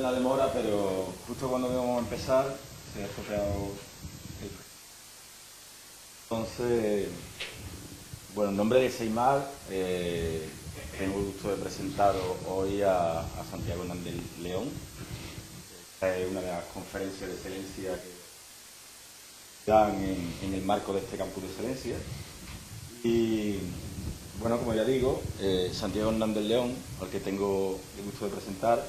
la demora, pero justo cuando íbamos a empezar se ha estropeado el... Entonces, bueno, en nombre de Seimar, tengo el gusto de presentar hoy a Santiago Hernández León. Esta es una de las conferencias de excelencia que dan en el marco de este campus de excelencia. Y bueno, como ya digo, Santiago Hernández León, al que tengo el gusto de presentar,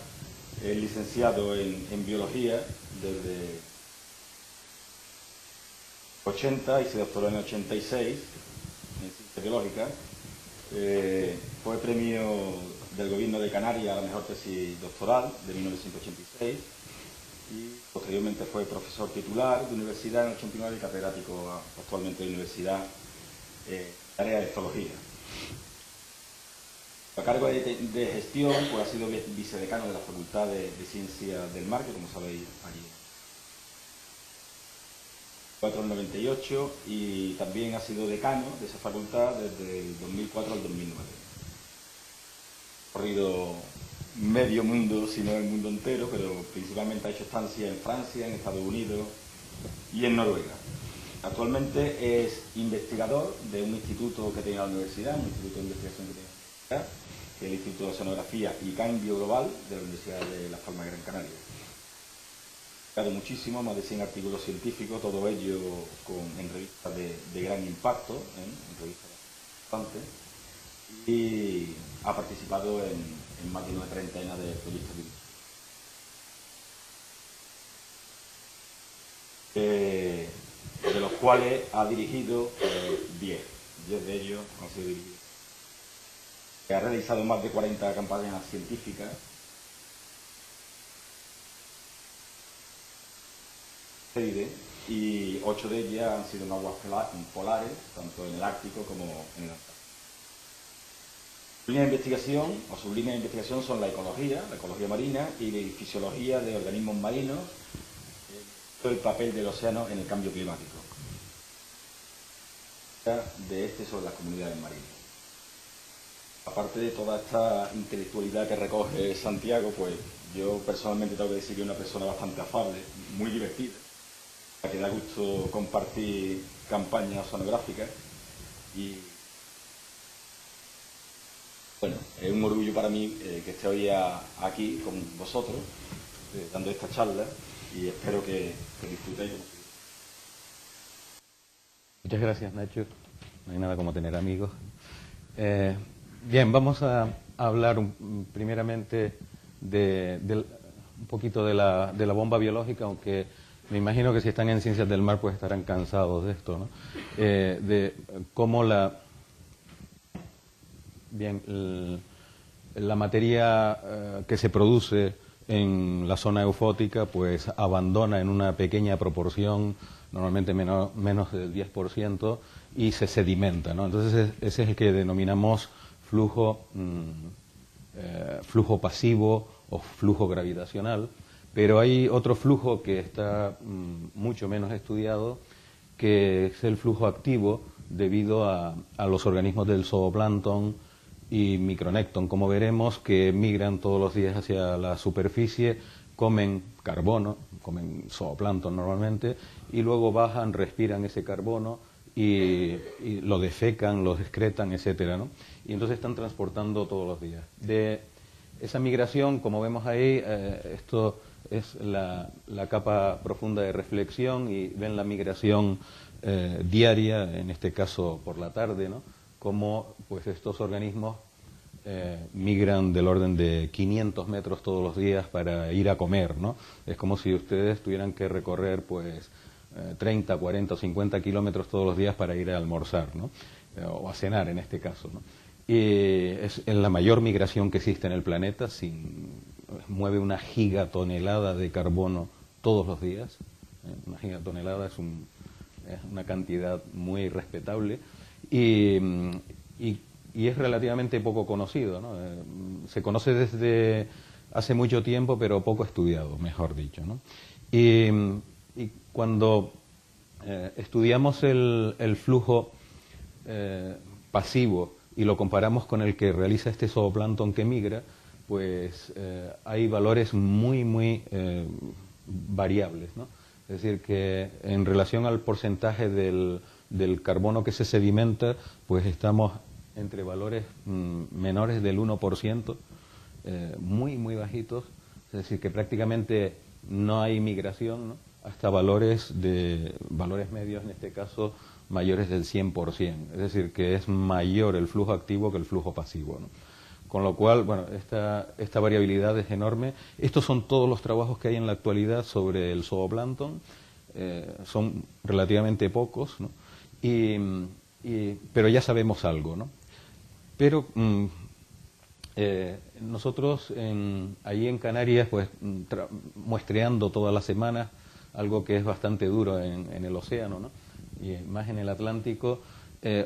es licenciado en biología desde 80 y se doctoró en el 86 en ciencia biológica. Fue premio del gobierno de Canarias a la mejor tesis doctoral de 1986 y posteriormente fue profesor titular de universidad en el 89 y catedrático actualmente de universidad en área de zoología. A cargo de gestión, pues ha sido vicedecano de la Facultad de Ciencias del Mar, que como sabéis allí 498, y también ha sido decano de esa facultad desde el 2004 al 2009. Ha corrido medio mundo, si no el mundo entero, pero principalmente ha hecho estancia en Francia, en Estados Unidos y en Noruega. Actualmente es investigador de un instituto que tiene la universidad, un instituto de investigación que tiene la universidad, que es el Instituto de Oceanografía y Cambio Global de la Universidad de Las Palmas de Gran Canaria. Ha publicado muchísimo, más de 100 artículos científicos, todo ello en revistas de gran impacto, en revistas importantes, y ha participado en más de una treintena de proyectos de los cuales ha dirigido 10 de ellos han sido dirigidos. Ha realizado más de 40 campañas científicas y 8 de ellas han sido en aguas polares, tanto en el Ártico como en el Antártico. Sus líneas de investigación, son la ecología marina y la fisiología de organismos marinos, el papel del océano en el cambio climático. De este sobre las comunidades marinas. Aparte de toda esta intelectualidad que recoge Santiago, pues yo personalmente tengo que decir que es una persona bastante afable, muy divertida, a que da gusto compartir campañas oceanográficas y bueno, es un orgullo para mí que esté hoy aquí con vosotros dando esta charla y espero que disfrutéis. Muchas gracias, Nacho. No hay nada como tener amigos. Bien, vamos a hablar primeramente un poquito de la bomba biológica, aunque me imagino que si están en ciencias del mar pues estarán cansados de esto, ¿no? De cómo la materia que se produce en la zona eufótica pues abandona en una pequeña proporción, normalmente menos del 10%, y se sedimenta, ¿no? Entonces ese es el que denominamos flujo pasivo o flujo gravitacional, pero hay otro flujo que está mucho menos estudiado, que es el flujo activo debido a los organismos del zooplancton y micronécton, como veremos, que migran todos los días hacia la superficie, comen carbono, comen zooplancton normalmente, y luego bajan, respiran ese carbono y lo defecan, lo excretan, etcétera, ¿no? Y entonces están transportando todos los días. De esa migración, como vemos ahí, esto es la capa profunda de reflexión, y ven la migración diaria, en este caso por la tarde, ¿no? Cómo pues estos organismos migran del orden de 500 metros todos los días para ir a comer, ¿no? Es como si ustedes tuvieran que recorrer pues 30, 40 o 50 kilómetros todos los días para ir a almorzar, ¿no? O a cenar en este caso, ¿no? Y es la mayor migración que existe en el planeta, mueve una gigatonelada de carbono todos los días. Una gigatonelada es una cantidad muy respetable y es relativamente poco conocido, ¿no? Se conoce desde hace mucho tiempo, pero poco estudiado, mejor dicho, ¿no? Y cuando estudiamos el flujo pasivo y lo comparamos con el que realiza este zooplancton que migra, pues hay valores muy variables, ¿no? Es decir, que en relación al porcentaje del carbono que se sedimenta, pues estamos entre valores menores del 1%, muy bajitos, es decir, que prácticamente no hay migración, ¿no?, hasta valores medios, en este caso, mayores del 100%, es decir, que es mayor el flujo activo que el flujo pasivo, ¿no? Con lo cual, bueno, esta variabilidad es enorme. Estos son todos los trabajos que hay en la actualidad sobre el zooplancton, son relativamente pocos, ¿no? Pero ya sabemos algo, ¿no? Pero nosotros ahí en Canarias, pues muestreando todas las semanas, algo que es bastante duro en el océano, ¿no?, y más en el Atlántico,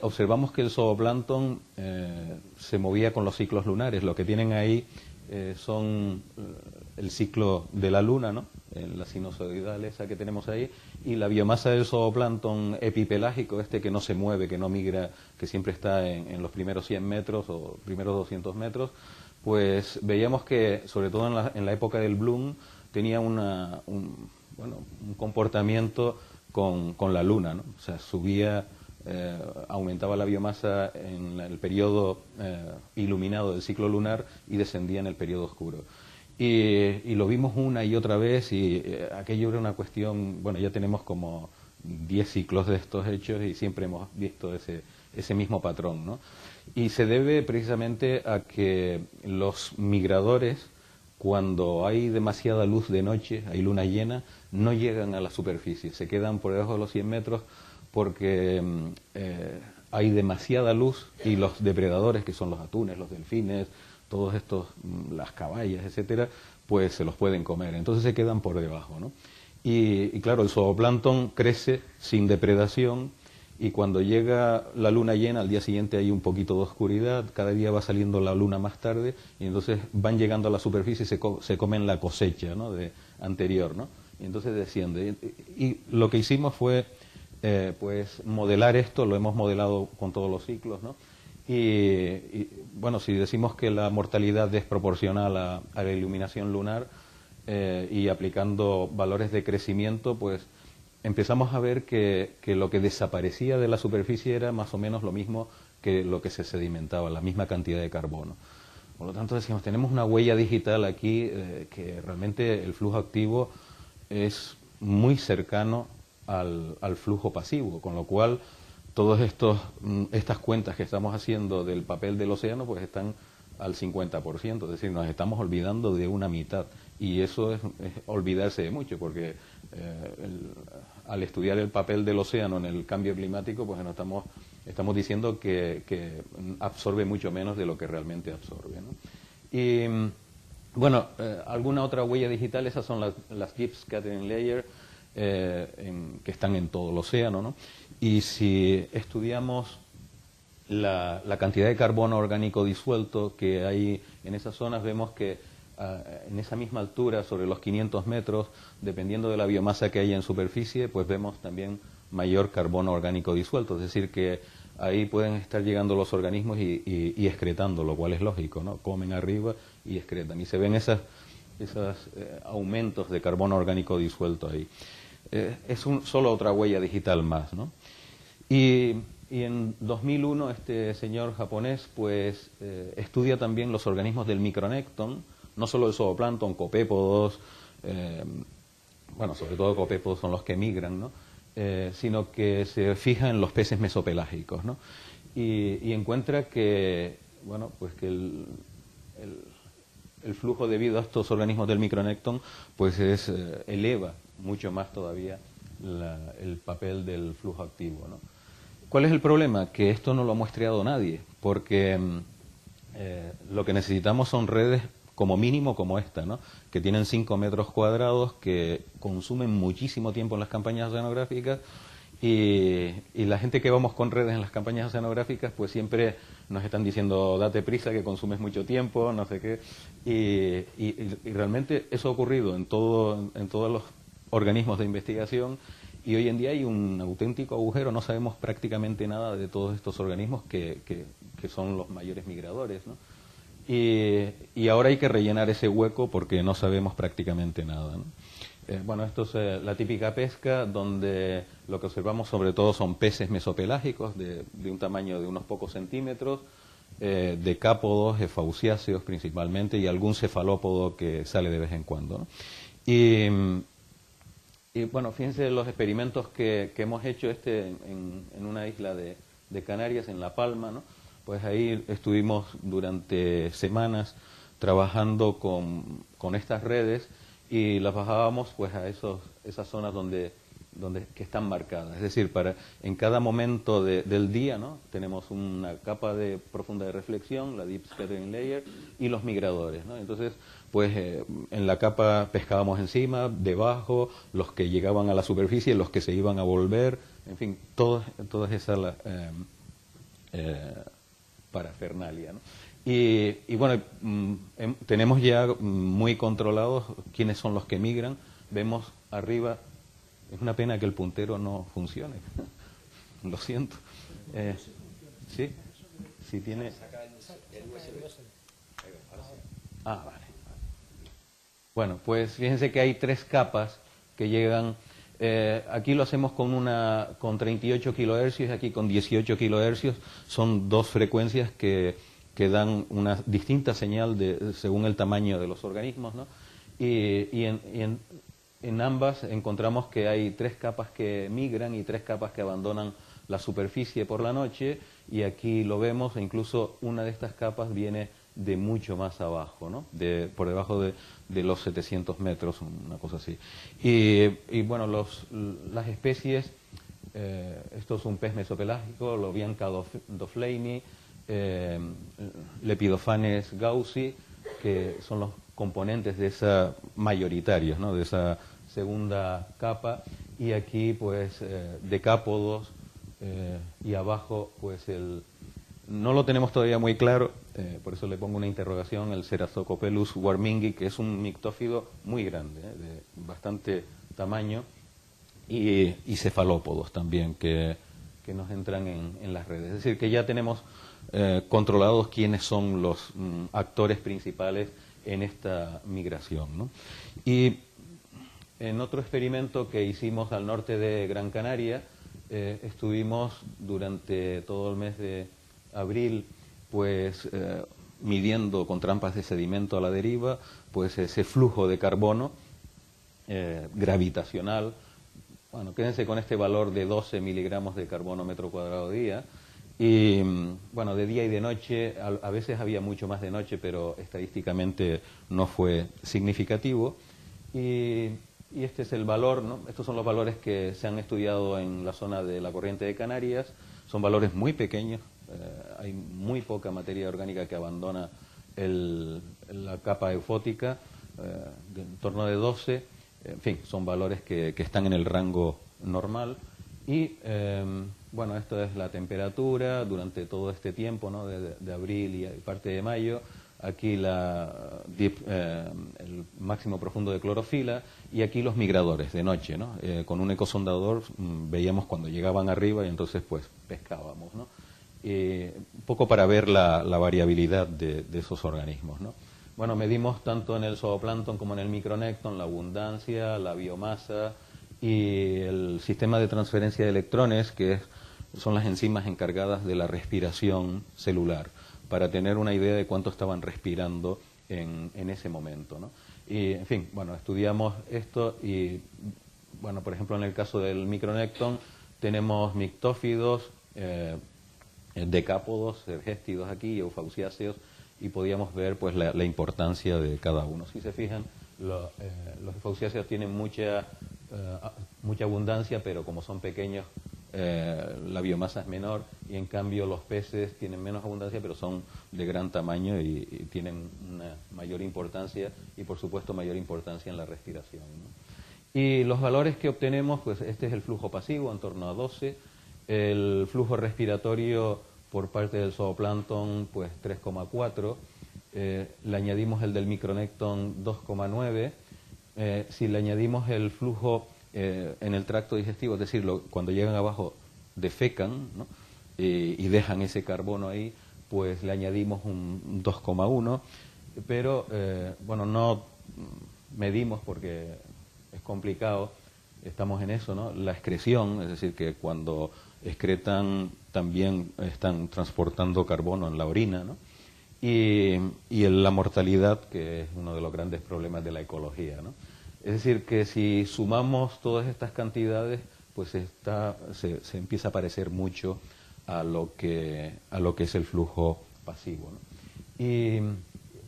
observamos que el zooplancton se movía con los ciclos lunares. Lo que tienen ahí son el ciclo de la luna, ¿no?, la sinusoidal esa que tenemos ahí, y la biomasa del zooplancton epipelágico, que no se mueve, que no migra, que siempre está en los primeros 100 metros o primeros 200 metros, pues veíamos que, sobre todo en la época del bloom, tenía un comportamiento con la luna, ¿no? O sea, subía, aumentaba la biomasa en el periodo iluminado del ciclo lunar y descendía en el periodo oscuro. Y lo vimos una y otra vez, y aquello era una cuestión, bueno, ya tenemos como 10 ciclos de estos hechos y siempre hemos visto ese mismo patrón, ¿no? Y se debe precisamente a que los migradores, cuando hay demasiada luz de noche, hay luna llena, no llegan a la superficie, se quedan por debajo de los 100 metros porque hay demasiada luz y los depredadores, que son los atunes, los delfines, todos estos, las caballas, etcétera, pues se los pueden comer, entonces se quedan por debajo, ¿no? Y claro, el zooplancton crece sin depredación, y cuando llega la luna llena, al día siguiente hay un poquito de oscuridad, cada día va saliendo la luna más tarde, y entonces van llegando a la superficie y se comen la cosecha, ¿no?, anterior, ¿no? Y entonces desciende. Y lo que hicimos fue pues modelar esto, lo hemos modelado con todos los ciclos, ¿no? Y bueno, si decimos que la mortalidad es proporcional a la iluminación lunar, y aplicando valores de crecimiento, pues empezamos a ver que lo que desaparecía de la superficie era más o menos lo mismo que lo que se sedimentaba, la misma cantidad de carbono. Por lo tanto, decimos, tenemos una huella digital aquí, que realmente el flujo activo es muy cercano al flujo pasivo, con lo cual todas estas cuentas que estamos haciendo del papel del océano pues están al 50%, es decir, nos estamos olvidando de una mitad, y eso es olvidarse de mucho, porque al estudiar el papel del océano en el cambio climático, pues estamos diciendo que absorbe mucho menos de lo que realmente absorbe, ¿no? Y bueno, alguna otra huella digital, esas son las Gibbs Scattering Layer, que están en todo el océano, ¿no? Y si estudiamos la cantidad de carbono orgánico disuelto que hay en esas zonas, vemos que en esa misma altura, sobre los 500 metros, dependiendo de la biomasa que haya en superficie, pues vemos también mayor carbono orgánico disuelto, es decir, que ahí pueden estar llegando los organismos y excretando, lo cual es lógico, ¿no? Comen arriba y excretan, y se ven esos aumentos de carbono orgánico disuelto ahí. Es solo otra huella digital más, ¿no? Y en 2001 este señor japonés pues estudia también los organismos del micronecton, no solo el zooplancton, copépodos, bueno, sobre todo copépodos son los que migran, ¿no? Sino que se fija en los peces mesopelágicos, ¿no? Y encuentra que, bueno, pues que el flujo debido a estos organismos del micronecton pues eleva mucho más todavía el papel del flujo activo, ¿no? ¿Cuál es el problema? Que esto no lo ha muestreado nadie, porque lo que necesitamos son redes como mínimo como esta, ¿no?, que tienen 5 metros cuadrados, que consumen muchísimo tiempo en las campañas oceanográficas, y la gente que vamos con redes en las campañas oceanográficas pues siempre nos están diciendo date prisa que consumes mucho tiempo, no sé qué, y realmente eso ha ocurrido en todos los organismos de investigación, y hoy en día hay un auténtico agujero, no sabemos prácticamente nada de todos estos organismos que son los mayores migradores, ¿no? y ahora hay que rellenar ese hueco porque no sabemos prácticamente nada, ¿no? Bueno, esto es la típica pesca donde lo que observamos sobre todo son peces mesopelágicos de un tamaño de unos pocos centímetros, decápodos, efausiáceos principalmente y algún cefalópodo que sale de vez en cuando, ¿no? Y bueno, fíjense los experimentos que hemos hecho en una isla de Canarias, en La Palma, ¿no? Pues ahí estuvimos durante semanas trabajando con estas redes y las bajábamos pues a esas zonas que están marcadas. Es decir, en cada momento del día, ¿no? Tenemos una capa profunda de reflexión, la Deep Scattering Layer, y los migradores, ¿no? Entonces, pues en la capa pescábamos encima, debajo, los que llegaban a la superficie, los que se iban a volver, en fin, todas esas parafernalia, ¿no? Y bueno, tenemos ya muy controlados quiénes son los que migran. Vemos arriba, es una pena que el puntero no funcione, lo siento. ¿Sí? Si tiene... Ah, vale. Bueno, pues fíjense que hay 3 capas que llegan... aquí lo hacemos con 38 kilohercios, aquí con 18 kilohercios. Son 2 frecuencias que dan una distinta señal según el tamaño de los organismos, ¿no? Y en ambas encontramos que hay 3 capas que migran y 3 capas que abandonan la superficie por la noche, y aquí lo vemos, e incluso una de estas capas viene de mucho más abajo, ¿no? Por debajo de los 700 metros, una cosa así. Y bueno, las especies, esto es un pez mesopelágico, Lobianca dofleini, Lepidophanes gaussi, que son los componentes de esa mayoritarios, ¿no? De esa segunda capa, y aquí pues decápodos, y abajo pues no lo tenemos todavía muy claro, por eso le pongo una interrogación, el Ceratocopelus warmingi, que es un mictófido muy grande, de bastante tamaño, y cefalópodos también que nos entran en las redes. Es decir, que ya tenemos controlados quiénes son los actores principales en esta migración, ¿no? Y en otro experimento que hicimos al norte de Gran Canaria, estuvimos durante todo el mes de abril pues midiendo con trampas de sedimento a la deriva pues ese flujo de carbono gravitacional. Bueno, quédense con este valor de 12 miligramos de carbono metro cuadrado día. Y bueno, de día y de noche, a veces había mucho más de noche, pero estadísticamente no fue significativo. Y este es el valor, ¿no? Estos son los valores que se han estudiado en la zona de la corriente de Canarias. Son valores muy pequeños, hay muy poca materia orgánica que abandona la capa eufótica, en torno de 12. En fin, son valores que están en el rango normal. Y bueno, esto es la temperatura durante todo este tiempo, ¿no? de abril y parte de mayo. Aquí el máximo profundo de clorofila, y aquí los migradores de noche, ¿no? Con un ecosondador veíamos cuando llegaban arriba y entonces pues pescábamos, ¿no? Un poco para ver la variabilidad de esos organismos, ¿no? Bueno, medimos tanto en el zooplancton como en el micronécton la abundancia, la biomasa y el sistema de transferencia de electrones, que son las enzimas encargadas de la respiración celular, para tener una idea de cuánto estaban respirando en ese momento, ¿no? Y, en fin, bueno, estudiamos esto y, bueno, por ejemplo, en el caso del micronécton tenemos mictófidos, decápodos, sergéstidos aquí, eufausiáceos, y podíamos ver pues la importancia de cada uno. Si se fijan, los eufausiáceos tienen mucha abundancia, pero como son pequeños, la biomasa es menor, y en cambio los peces tienen menos abundancia, pero son de gran tamaño y tienen una mayor importancia, y por supuesto mayor importancia en la respiración, ¿no? Y los valores que obtenemos, pues este es el flujo pasivo, en torno a 12, el flujo respiratorio por parte del zooplancton, pues 3,4, le añadimos el del micronécton 2,9, si le añadimos el flujo en el tracto digestivo, es decir, cuando llegan abajo defecan, ¿no? Y dejan ese carbono ahí, pues le añadimos un 2,1, pero bueno, no medimos porque es complicado, estamos en eso, ¿no? La excreción, es decir, que cuando excretan también están transportando carbono en la orina, ¿no? Y la mortalidad, que es uno de los grandes problemas de la ecología, ¿no? Es decir, que si sumamos todas estas cantidades, pues se empieza a parecer mucho a lo que es el flujo pasivo, ¿no? Y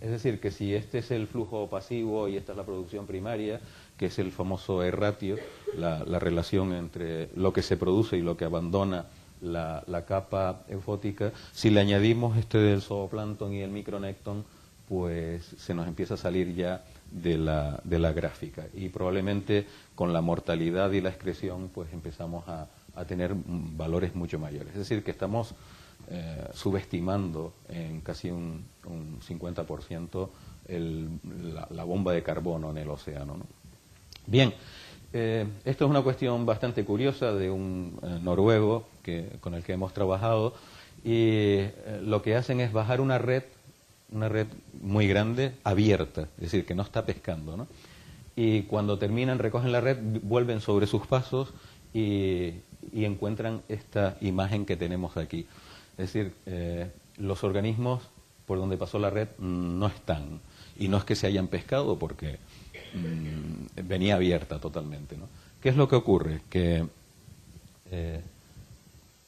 es decir, que si este es el flujo pasivo y esta es la producción primaria, que es el famoso E-ratio, la relación entre lo que se produce y lo que abandona la capa eufótica, si le añadimos este del zooplancton y el micronécton, pues se nos empieza a salir ya de la gráfica. Y probablemente con la mortalidad y la excreción, pues empezamos a tener valores mucho mayores. Es decir, que estamos subestimando en casi un 50% la bomba de carbono en el océano, ¿no? Bien, esto es una cuestión bastante curiosa de un noruego con el que hemos trabajado, y lo que hacen es bajar una red muy grande, abierta, es decir, que no está pescando, ¿no? Y cuando terminan, recogen la red, vuelven sobre sus pasos y encuentran esta imagen que tenemos aquí. Es decir, los organismos por donde pasó la red no están, y no es que se hayan pescado porque venía abierta totalmente, ¿no? ¿Qué es lo que ocurre? Que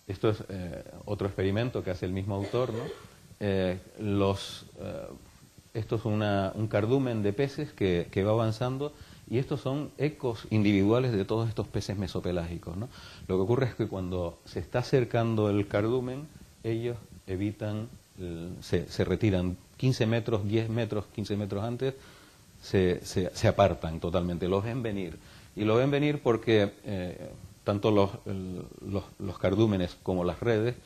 esto es otro experimento que hace el mismo autor, ¿no? Esto es un cardumen de peces que va avanzando, y estos son ecos individuales de todos estos peces mesopelágicos, ¿no? Lo que ocurre es que cuando se está acercando el cardumen, ellos evitan, se retiran 15 metros, 10 metros, 15 metros antes, se apartan totalmente, los ven venir. Y lo ven venir porque tanto los cardúmenes como las redes,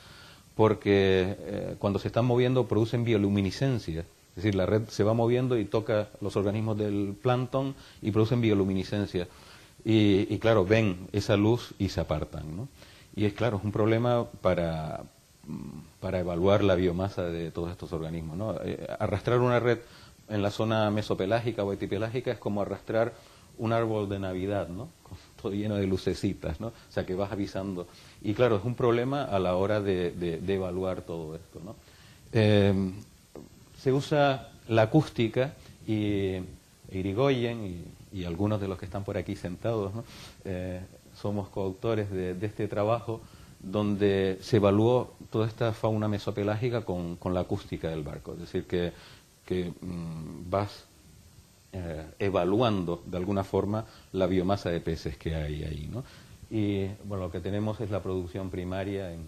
porque cuando se están moviendo producen bioluminiscencia. Es decir, la red se va moviendo y toca los organismos del plancton y producen bioluminiscencia. Y claro, ven esa luz y se apartan, ¿no? Y es claro, es un problema para evaluar la biomasa de todos estos organismos, ¿no? Arrastrar una red en la zona mesopelágica o epipelágica es como arrastrar un árbol de Navidad, ¿no? Todo lleno de lucecitas, ¿no? O sea, que vas avisando. Y claro, es un problema a la hora de evaluar todo esto, ¿no? Se usa la acústica, y Irigoyen y algunos de los que están por aquí sentados, ¿no? Somos coautores de este trabajo, donde se evaluó toda esta fauna mesopelágica con la acústica del barco. Es decir, que vas evaluando de alguna forma la biomasa de peces que hay ahí, ¿no? Y bueno, lo que tenemos es la producción primaria en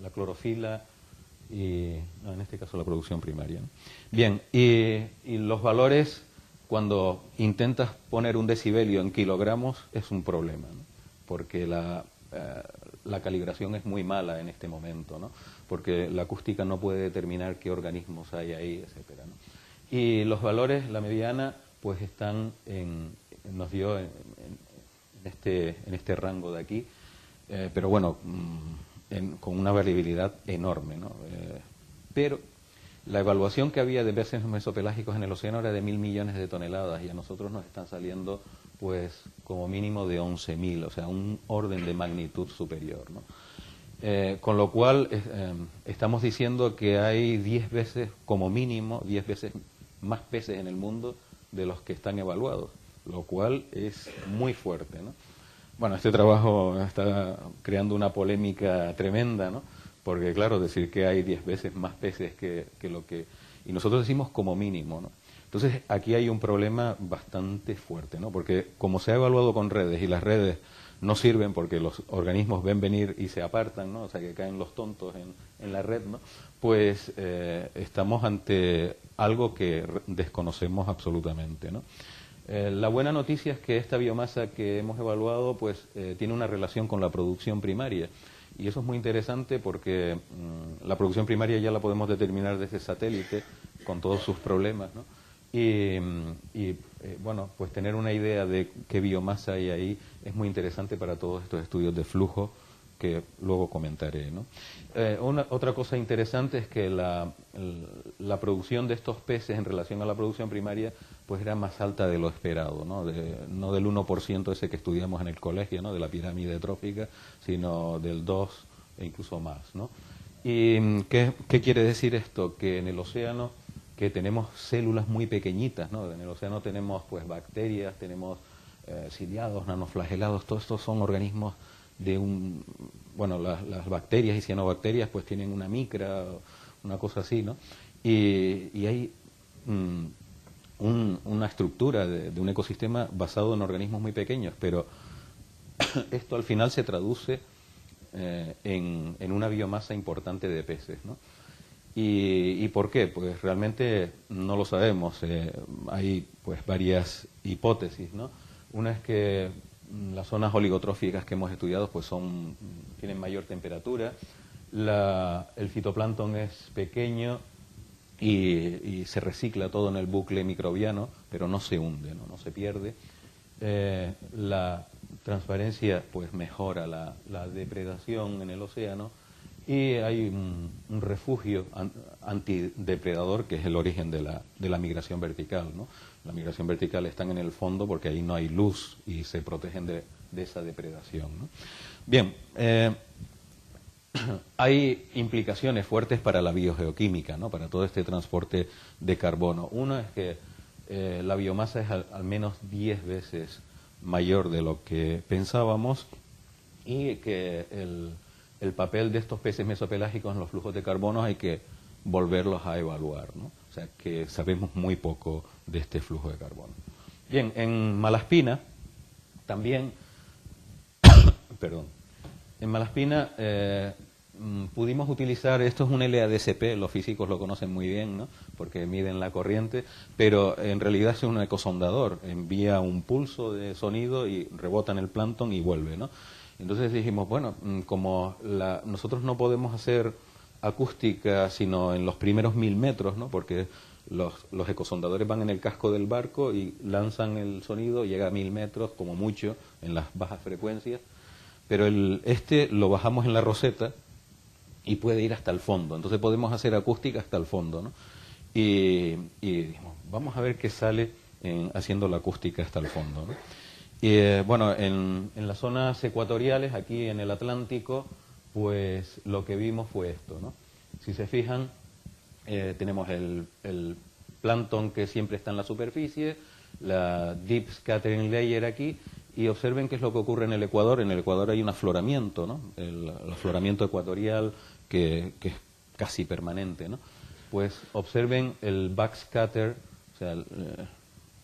la clorofila, y no, en este caso la producción primaria, ¿no? Bien, y los valores, cuando intentas poner un decibelio en kilogramos, es un problema, ¿no? Porque la calibración es muy mala en este momento, ¿no? Porque la acústica no puede determinar qué organismos hay ahí, etcétera, ¿no? Y los valores, la mediana, pues están nos dio en este rango de aquí, pero bueno, con una variabilidad enorme, ¿no? Pero la evaluación que había de peces mesopelágicos en el océano era de 1.000 millones de toneladas, y a nosotros nos están saliendo pues como mínimo de 11.000, o sea, un orden de magnitud superior, ¿no? Con lo cual estamos diciendo que hay 10 veces, como mínimo, 10 veces más peces en el mundo de los que están evaluados, lo cual es muy fuerte, ¿no? Bueno, este trabajo está creando una polémica tremenda, ¿no? Porque, claro, decir que hay 10 veces más peces que lo que... Y nosotros decimos como mínimo, ¿no? Entonces, aquí hay un problema bastante fuerte, ¿no? Porque como se ha evaluado con redes, y las redes no sirven porque los organismos ven venir y se apartan, ¿no? O sea, que caen los tontos en la red, ¿no? Pues estamos ante algo que desconocemos absolutamente, ¿no? La buena noticia es que esta biomasa que hemos evaluado pues tiene una relación con la producción primaria, y eso es muy interesante porque la producción primaria ya la podemos determinar desde satélite con todos sus problemas, ¿no? Bueno, pues tener una idea de qué biomasa hay ahí es muy interesante para todos estos estudios de flujo que luego comentaré, ¿no? Otra cosa interesante es que la producción de estos peces en relación a la producción primaria pues era más alta de lo esperado, ¿no? No del 1% ese que estudiamos en el colegio, ¿no? De la pirámide trófica, sino del 2 e incluso más, ¿no? ¿Y qué quiere decir esto? Que en el océano que tenemos células muy pequeñitas, ¿no? En el océano tenemos pues bacterias, tenemos ciliados, nanoflagelados, todos estos son organismos de bueno, las bacterias y cianobacterias pues tienen una micra, una cosa así, ¿no? Y hay una estructura de un ecosistema basado en organismos muy pequeños, pero esto al final se traduce en una biomasa importante de peces, ¿no? ¿Y por qué? Pues realmente no lo sabemos. Hay pues varias hipótesis, ¿no? Una es que las zonas oligotróficas que hemos estudiado pues tienen mayor temperatura, el fitoplancton es pequeño y se recicla todo en el bucle microbiano, pero no se hunde, no se pierde. La transparencia pues mejora la depredación en el océano y hay un refugio antidepredador que es el origen de la migración vertical, ¿no? La migración vertical están en el fondo porque ahí no hay luz y se protegen de esa depredación, ¿no? Bien, hay implicaciones fuertes para la biogeoquímica, ¿no? Para todo este transporte de carbono. Uno es que la biomasa es al menos 10 veces mayor de lo que pensábamos y que el papel de estos peces mesopelágicos en los flujos de carbono hay que volverlos a evaluar, ¿no? O sea, que sabemos muy poco de este flujo de carbono. Bien, en Malaspina también, perdón, en Malaspina pudimos utilizar, esto es un LADCP, los físicos lo conocen muy bien, ¿no? Porque miden la corriente, pero en realidad es un ecosondador, envía un pulso de sonido y rebota en el plancton y vuelve, ¿no? Entonces dijimos, bueno, como nosotros no podemos hacer acústica sino en los primeros 1000 metros, ¿no? Porque los ecosondadores van en el casco del barco y lanzan el sonido, llega a 1000 metros como mucho en las bajas frecuencias, pero lo bajamos en la roseta y puede ir hasta el fondo, entonces podemos hacer acústica hasta el fondo, ¿no? Y dijimos, vamos a ver qué sale haciendo la acústica hasta el fondo, ¿no? Y bueno, en las zonas ecuatoriales, aquí en el Atlántico, pues lo que vimos fue esto, ¿no? Si se fijan, tenemos el plancton que siempre está en la superficie, la deep scattering layer aquí, y observen qué es lo que ocurre en el Ecuador. En el Ecuador hay un afloramiento, ¿no? El afloramiento ecuatorial que es casi permanente, ¿no? Pues observen el backscatter, o sea,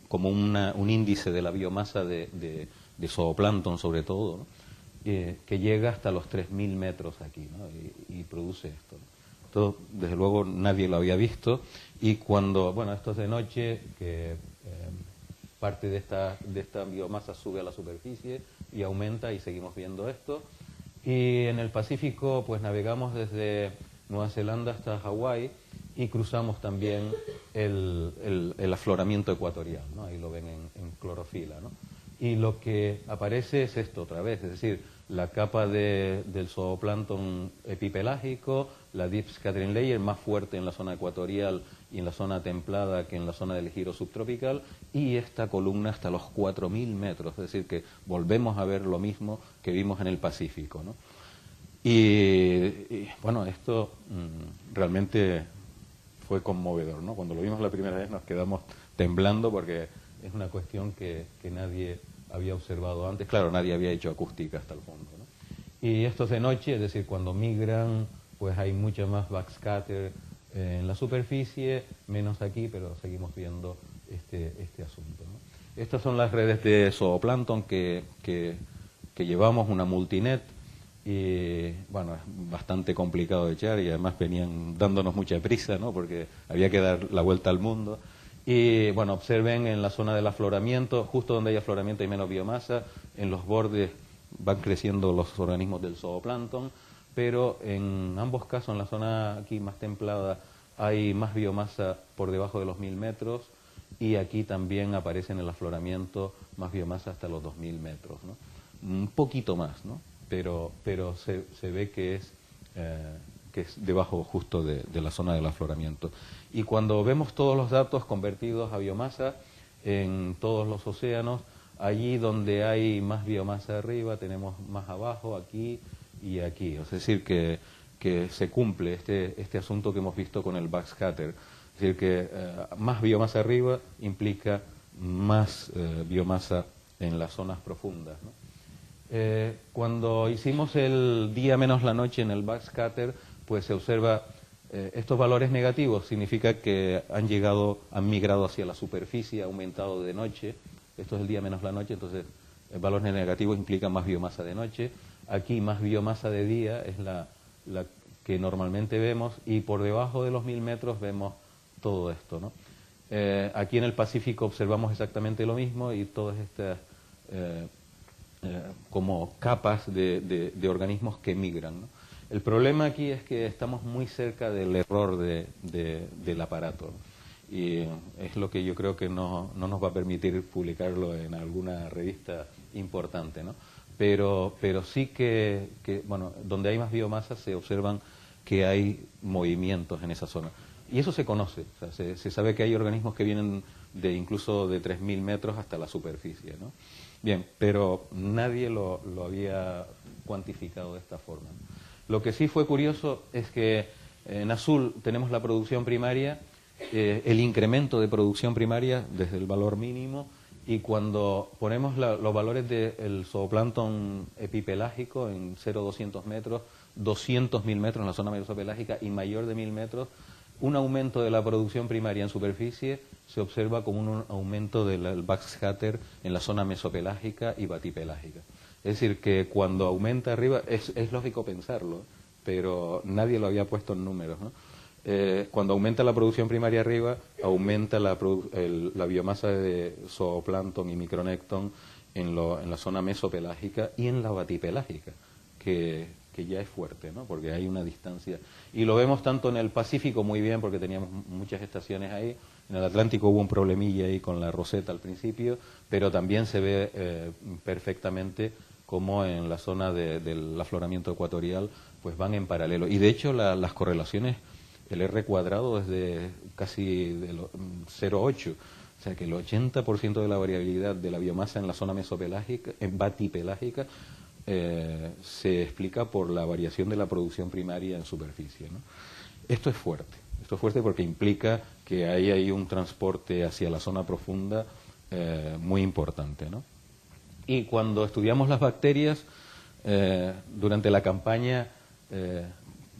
como un índice de la biomasa de zooplancton sobre todo, ¿no? Que llega hasta los 3000 metros aquí, ¿no? Y produce esto, ¿no? Esto, desde luego, nadie lo había visto, y cuando, bueno, esto es de noche, que parte de esta biomasa sube a la superficie y aumenta y seguimos viendo esto. Y en el Pacífico, pues navegamos desde Nueva Zelanda hasta Hawái y cruzamos también el afloramiento ecuatorial, ¿no? Ahí lo ven en clorofila, ¿no? Y lo que aparece es esto otra vez, es decir, la capa del zooplancton epipelágico, la deep scattering layer más fuerte en la zona ecuatorial y en la zona templada que en la zona del giro subtropical, y esta columna hasta los 4000 metros, es decir, que volvemos a ver lo mismo que vimos en el Pacífico, ¿no? Y bueno, esto realmente fue conmovedor, ¿no? Cuando lo vimos la primera vez nos quedamos temblando porque es una cuestión que nadie había observado antes. Claro, nadie había hecho acústica hasta el fondo, ¿no? Y esto es de noche, es decir, cuando migran, pues hay mucha más backscatter en la superficie, menos aquí, pero seguimos viendo este asunto, ¿no? Estas son las redes de zooplancton que llevamos, una multinet, y bueno, es bastante complicado de echar y además venían dándonos mucha prisa, ¿no? Porque había que dar la vuelta al mundo. Y bueno, observen en la zona del afloramiento, justo donde hay afloramiento hay menos biomasa, en los bordes van creciendo los organismos del zooplancton, pero en ambos casos, en la zona aquí más templada, hay más biomasa por debajo de los 1000 metros, y aquí también aparece en el afloramiento más biomasa hasta los 2000 metros, ¿no? Un poquito más, ¿no? pero se ve que es debajo justo de la zona del afloramiento. Y cuando vemos todos los datos convertidos a biomasa en todos los océanos, allí donde hay más biomasa arriba, tenemos más abajo, aquí y aquí. Es decir, que se cumple este asunto que hemos visto con el backscatter. Es decir, que más biomasa arriba implica más biomasa en las zonas profundas, ¿no? Cuando hicimos el día menos la noche en el backscatter, pues se observa estos valores negativos, significa que han migrado hacia la superficie, ha aumentado de noche. Esto es el día menos la noche, entonces valores negativos implican más biomasa de noche. Aquí más biomasa de día es la que normalmente vemos, y por debajo de los 1000 metros vemos todo esto, ¿no? Aquí en el Pacífico observamos exactamente lo mismo, y todas estas como capas de organismos que migran, ¿no? El problema aquí es que estamos muy cerca del error del aparato, ¿no? Y es lo que yo creo que no nos va a permitir publicarlo en alguna revista importante, ¿no? Pero sí que, bueno, donde hay más biomasa se observan que hay movimientos en esa zona. Y eso se conoce, o sea, se sabe que hay organismos que vienen incluso de 3000 metros hasta la superficie, ¿no? Bien, pero nadie lo había cuantificado de esta forma, ¿no? Lo que sí fue curioso es que en azul tenemos la producción primaria, el incremento de producción primaria desde el valor mínimo, y cuando ponemos los valores del zooplancton epipelágico en 0,200 metros, 200.000 metros en la zona mesopelágica y mayor de 1000 metros, un aumento de la producción primaria en superficie se observa como un aumento del backscatter en la zona mesopelágica y batipelágica. Es decir, que cuando aumenta arriba, es lógico pensarlo, pero nadie lo había puesto en números, ¿no? Cuando aumenta la producción primaria arriba, aumenta la biomasa de zooplancton y micronécton en la zona mesopelágica y en la batipelágica, que ya es fuerte, ¿no? Porque hay una distancia. Y lo vemos tanto en el Pacífico muy bien, porque teníamos muchas estaciones ahí. En el Atlántico hubo un problemilla ahí con la roseta al principio, pero también se ve perfectamente como en la zona del afloramiento ecuatorial pues van en paralelo. Y de hecho las correlaciones, el R cuadrado es de casi 0,8. O sea que el 80% de la variabilidad de la biomasa en la zona mesopelágica, en batipelágica, se explica por la variación de la producción primaria en superficie, ¿no? Esto es fuerte porque implica que hay un transporte hacia la zona profunda muy importante, ¿no? Y cuando estudiamos las bacterias, durante la campaña,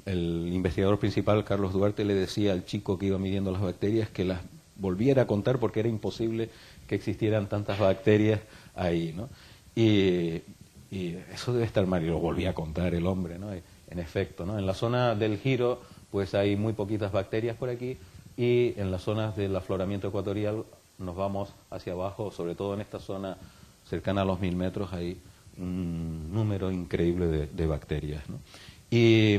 el investigador principal, Carlos Duarte, le decía al chico que iba midiendo las bacterias que las volviera a contar porque era imposible que existieran tantas bacterias ahí, ¿no? Y eso debe estar mal, y lo volvía a contar el hombre, ¿no? En efecto, ¿no? En la zona del giro, pues hay muy poquitas bacterias por aquí, y en las zonas del afloramiento ecuatorial nos vamos hacia abajo, sobre todo en esta zona cercana a los 1000 metros, hay un número increíble de bacterias, ¿no? Y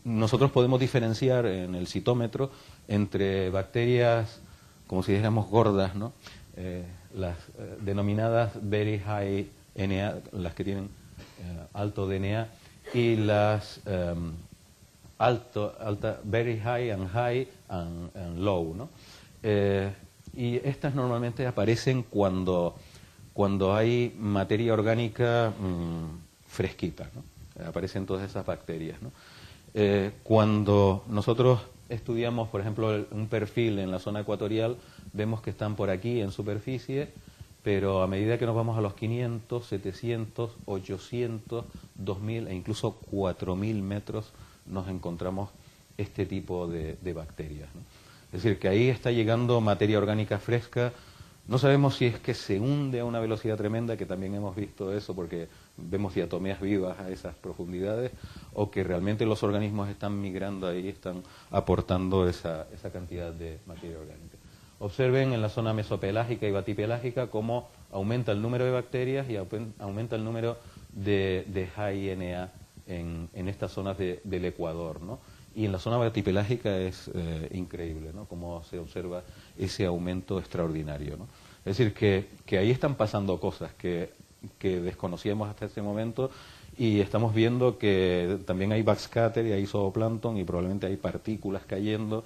nosotros podemos diferenciar en el citómetro entre bacterias, como si dijéramos gordas, ¿no? Las denominadas very high NA, las que tienen alto DNA, y las very high and low, ¿no? Y estas normalmente aparecen cuando hay materia orgánica fresquita, ¿no? Aparecen todas esas bacterias, ¿no? Cuando nosotros estudiamos, por ejemplo, un perfil en la zona ecuatorial, vemos que están por aquí en superficie, pero a medida que nos vamos a los 500, 700, 800, 2000 e incluso 4000 metros, nos encontramos este tipo de bacterias, ¿no? Es decir, que ahí está llegando materia orgánica fresca. No sabemos si es que se hunde a una velocidad tremenda, que también hemos visto eso porque vemos diatomeas vivas a esas profundidades, o que realmente los organismos están migrando ahí, están aportando esa cantidad de materia orgánica. Observen en la zona mesopelágica y batipelágica cómo aumenta el número de bacterias y aumenta el número de high NA en estas zonas del Ecuador, ¿no? Y en la zona batipelágica es increíble, ¿no? Cómo se observa ese aumento extraordinario, ¿no? Es decir, que ahí están pasando cosas que desconocíamos hasta ese momento, y estamos viendo que también hay backscatter y hay zooplancton y probablemente hay partículas cayendo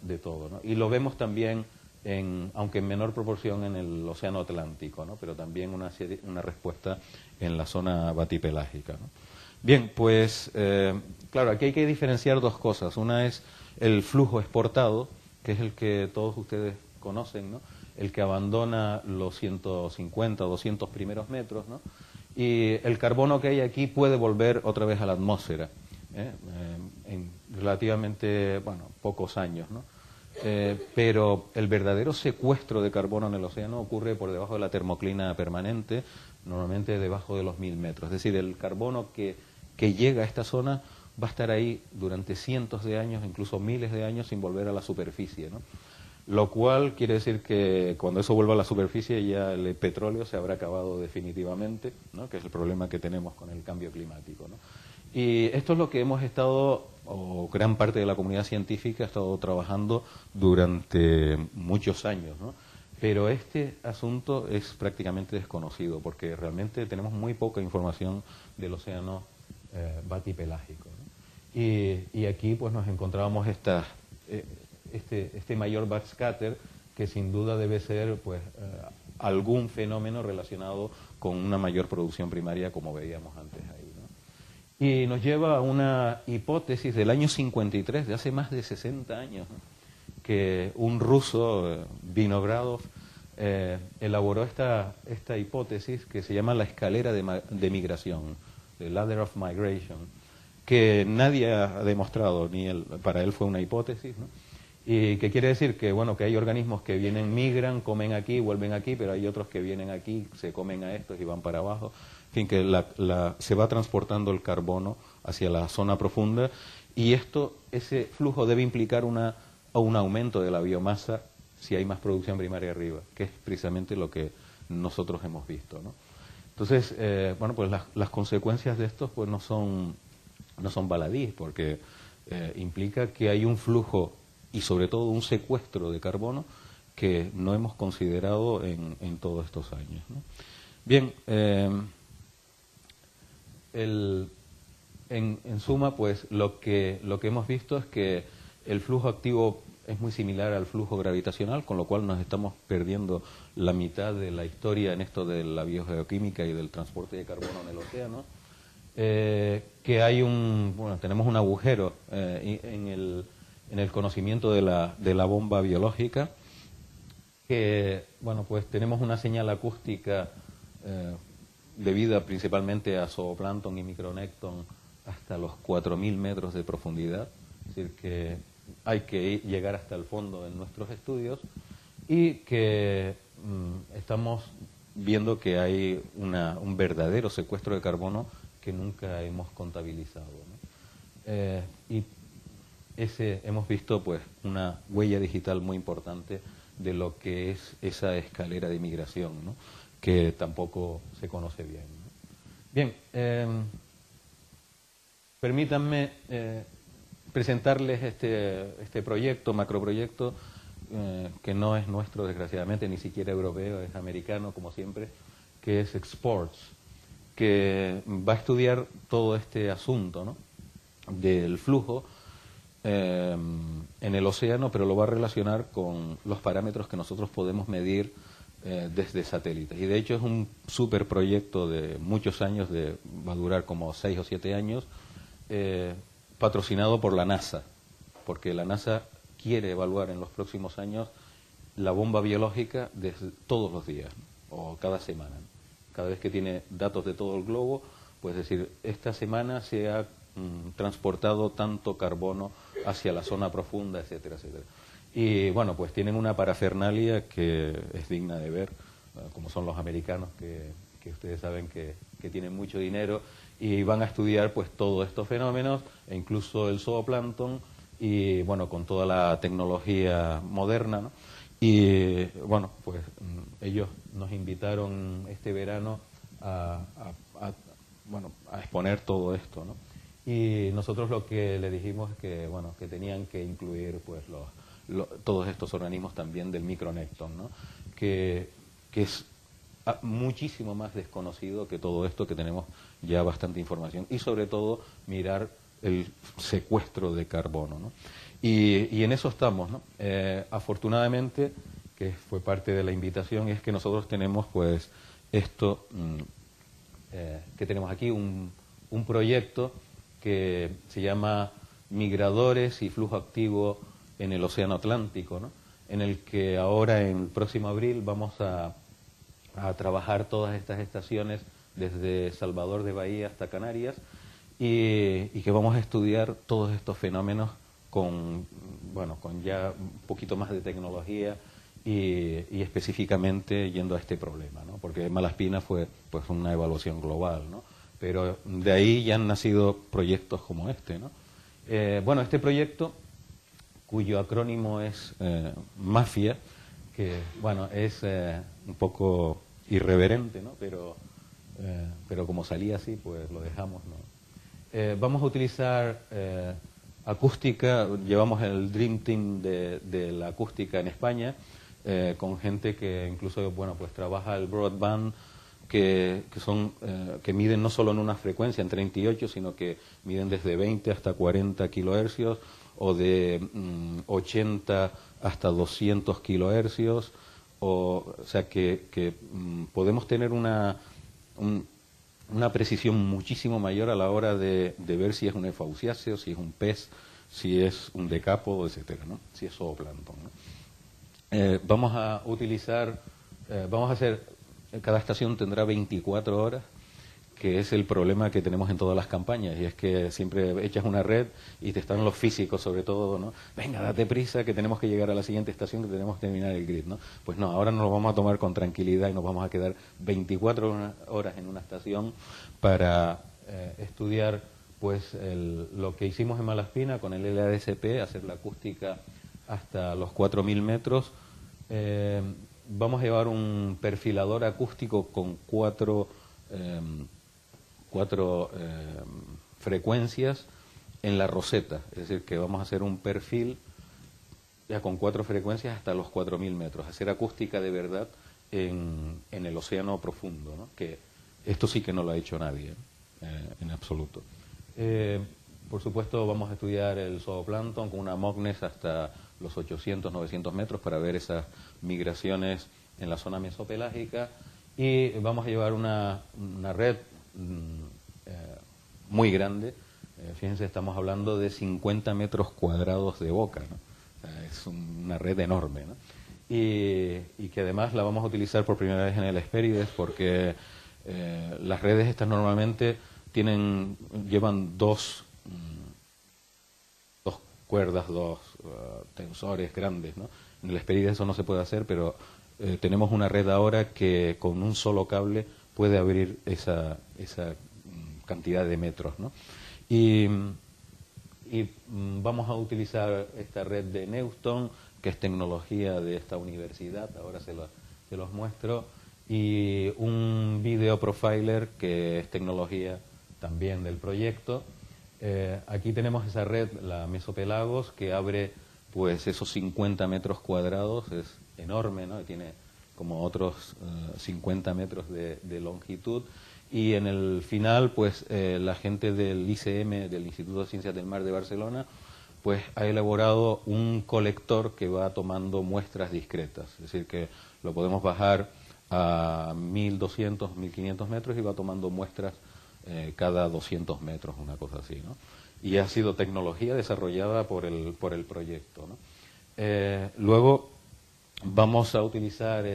de todo, ¿no? Y lo vemos también, aunque en menor proporción, en el océano Atlántico, ¿no? Pero también una respuesta en la zona batipelágica, ¿no? Bien, pues claro, aquí hay que diferenciar dos cosas. Una es el flujo exportado, que es el que todos ustedes conocen, ¿no? El que abandona los 150 o 200 primeros metros, ¿no? Y el carbono que hay aquí puede volver otra vez a la atmósfera, en relativamente, bueno, pocos años, ¿no? Pero el verdadero secuestro de carbono en el océano ocurre por debajo de la termoclina permanente, normalmente debajo de los 1000 metros. Es decir, el carbono que llega a esta zona va a estar ahí durante cientos de años, incluso miles de años, sin volver a la superficie, ¿no? Lo cual quiere decir que cuando eso vuelva a la superficie ya el petróleo se habrá acabado definitivamente, ¿no? Que es el problema que tenemos con el cambio climático, ¿no? Y esto es lo que hemos estado, o gran parte de la comunidad científica ha estado trabajando durante muchos años, ¿no? Pero este asunto es prácticamente desconocido porque realmente tenemos muy poca información del océano batipelágico, ¿no? Y aquí pues nos encontrábamos este mayor backscatter, que sin duda debe ser pues algún fenómeno relacionado con una mayor producción primaria, como veíamos antes ahí, ¿no? Y nos lleva a una hipótesis del año 53, de hace más de 60 años, ¿no? Que un ruso, Vinogradov, elaboró esta hipótesis que se llama la escalera de migración, the ladder of migration, que nadie ha demostrado, ni él, para él fue una hipótesis, ¿no? Y que quiere decir que, bueno, que hay organismos que vienen, migran, comen aquí, vuelven aquí, pero hay otros que vienen aquí, se comen a estos y van para abajo. En fin, que se va transportando el carbono hacia la zona profunda y ese flujo debe implicar un aumento de la biomasa si hay más producción primaria arriba, que es precisamente lo que nosotros hemos visto, ¿no? Entonces, bueno, pues las consecuencias de esto pues no son baladíes, porque implica que hay un flujo y sobre todo un secuestro de carbono que no hemos considerado en todos estos años, ¿no? Bien, en suma, pues lo que hemos visto es que el flujo activo es muy similar al flujo gravitacional, con lo cual nos estamos perdiendo la mitad de la historia en esto de la biogeoquímica y del transporte de carbono en el océano. Que hay tenemos un agujero en el conocimiento de la bomba biológica, que, bueno, pues tenemos una señal acústica debida principalmente a zooplancton y micronécton hasta los 4000 metros de profundidad, es decir, que hay que llegar hasta el fondo en nuestros estudios y que estamos viendo que hay un verdadero secuestro de carbono que nunca hemos contabilizado, ¿no? Y hemos visto pues una huella digital muy importante de lo que es esa escalera de migración, ¿no? Que tampoco se conoce bien, ¿no? Bien, permítanme presentarles este proyecto, macroproyecto, que no es nuestro, desgraciadamente, ni siquiera europeo, es americano, como siempre, que es Exports, que va a estudiar todo este asunto, ¿no? Del flujo en el océano, pero lo va a relacionar con los parámetros que nosotros podemos medir desde satélites. Y de hecho es un superproyecto de muchos años, va a durar como 6 o 7 años, patrocinado por la NASA, porque la NASA quiere evaluar en los próximos años la bomba biológica todos los días, ¿no? O cada semana, ¿no? Cada vez que tiene datos de todo el globo, pues decir, esta semana se ha transportado tanto carbono hacia la zona profunda, etcétera, etcétera. Y bueno, pues tienen una parafernalia que es digna de ver, como son los americanos, que ustedes saben que tienen mucho dinero y van a estudiar pues todos estos fenómenos e incluso el zooplancton y bueno, con toda la tecnología moderna, ¿no? Y bueno, pues ellos nos invitaron este verano a exponer todo esto, ¿no? Y nosotros lo que le dijimos es que bueno, que tenían que incluir pues todos estos organismos también del micronécton, ¿no? Que es muchísimo más desconocido que todo esto, que tenemos ya bastante información, y sobre todo mirar el secuestro de carbono, ¿no? Y en eso estamos, ¿no? Afortunadamente, que fue parte de la invitación, es que nosotros tenemos pues esto que tenemos aquí, un proyecto que se llama Migradores y Flujo Activo en el Océano Atlántico, ¿no? En el que ahora, en el próximo abril, vamos a trabajar todas estas estaciones desde Salvador de Bahía hasta Canarias, y que vamos a estudiar todos estos fenómenos con ya un poquito más de tecnología y específicamente yendo a este problema, ¿no? Porque Malaspina fue pues una evaluación global, ¿no? Pero de ahí ya han nacido proyectos como este, ¿no? Este proyecto, cuyo acrónimo es MAFIA, que es un poco irreverente, ¿no? Pero como salía así, pues lo dejamos, ¿no? Vamos a utilizar acústica. Llevamos el Dream Team de la acústica en España, con gente que incluso pues trabaja el broadband, que miden no solo en una frecuencia, en 38, sino que miden desde 20 hasta 40 kilohercios, o de 80 hasta 200 kilohercios, o sea que podemos tener una precisión muchísimo mayor a la hora de ver si es un eufausiáceo, si es un pez, si es un decápodo, etcétera, ¿no? Si es zooplancton, ¿no? Vamos a utilizar, cada estación tendrá 24 horas, que es el problema que tenemos en todas las campañas, y es que siempre echas una red y te están los físicos, sobre todo, ¿no? Venga, date prisa, que tenemos que llegar a la siguiente estación, que tenemos que terminar el grid, ¿no? Pues no, ahora nos lo vamos a tomar con tranquilidad y nos vamos a quedar 24 horas en una estación para estudiar pues lo que hicimos en Malaspina con el LADSP, hacer la acústica hasta los 4.000 metros. Vamos a llevar un perfilador acústico con cuatro frecuencias en la roseta, es decir, que vamos a hacer un perfil ya con 4 frecuencias hasta los 4.000 metros, hacer acústica de verdad en el océano profundo, ¿no? Que esto sí que no lo ha hecho nadie, en absoluto. Por supuesto, vamos a estudiar el zooplancton con una MOGNES hasta los 800, 900 metros para ver esas migraciones en la zona mesopelágica, y vamos a llevar una red muy grande. Fíjense, estamos hablando de 50 metros cuadrados de boca, ¿no? O sea, es una red enorme, ¿no? Y que además la vamos a utilizar por primera vez en el Hespérides, porque las redes estas normalmente llevan dos cuerdas, dos tensores grandes, ¿no? En el Hespérides eso no se puede hacer, pero tenemos una red ahora que con un solo cable puede abrir esa cantidad de metros, ¿no? Y vamos a utilizar esta red de Newton, que es tecnología de esta universidad, ahora se los muestro, y un video profiler, que es tecnología también del proyecto. Aquí tenemos esa red, la Mesopelagos, que abre pues esos 50 metros cuadrados, es enorme, ¿no? Tiene como otros 50 metros de longitud, y en el final pues la gente del ICM, del Instituto de Ciencias del Mar de Barcelona, pues ha elaborado un colector que va tomando muestras discretas, es decir, que lo podemos bajar a 1.200, 1.500 metros y va tomando muestras cada 200 metros, una cosa así, ¿no? Y ha sido tecnología desarrollada por el proyecto, ¿no? Luego vamos a utilizar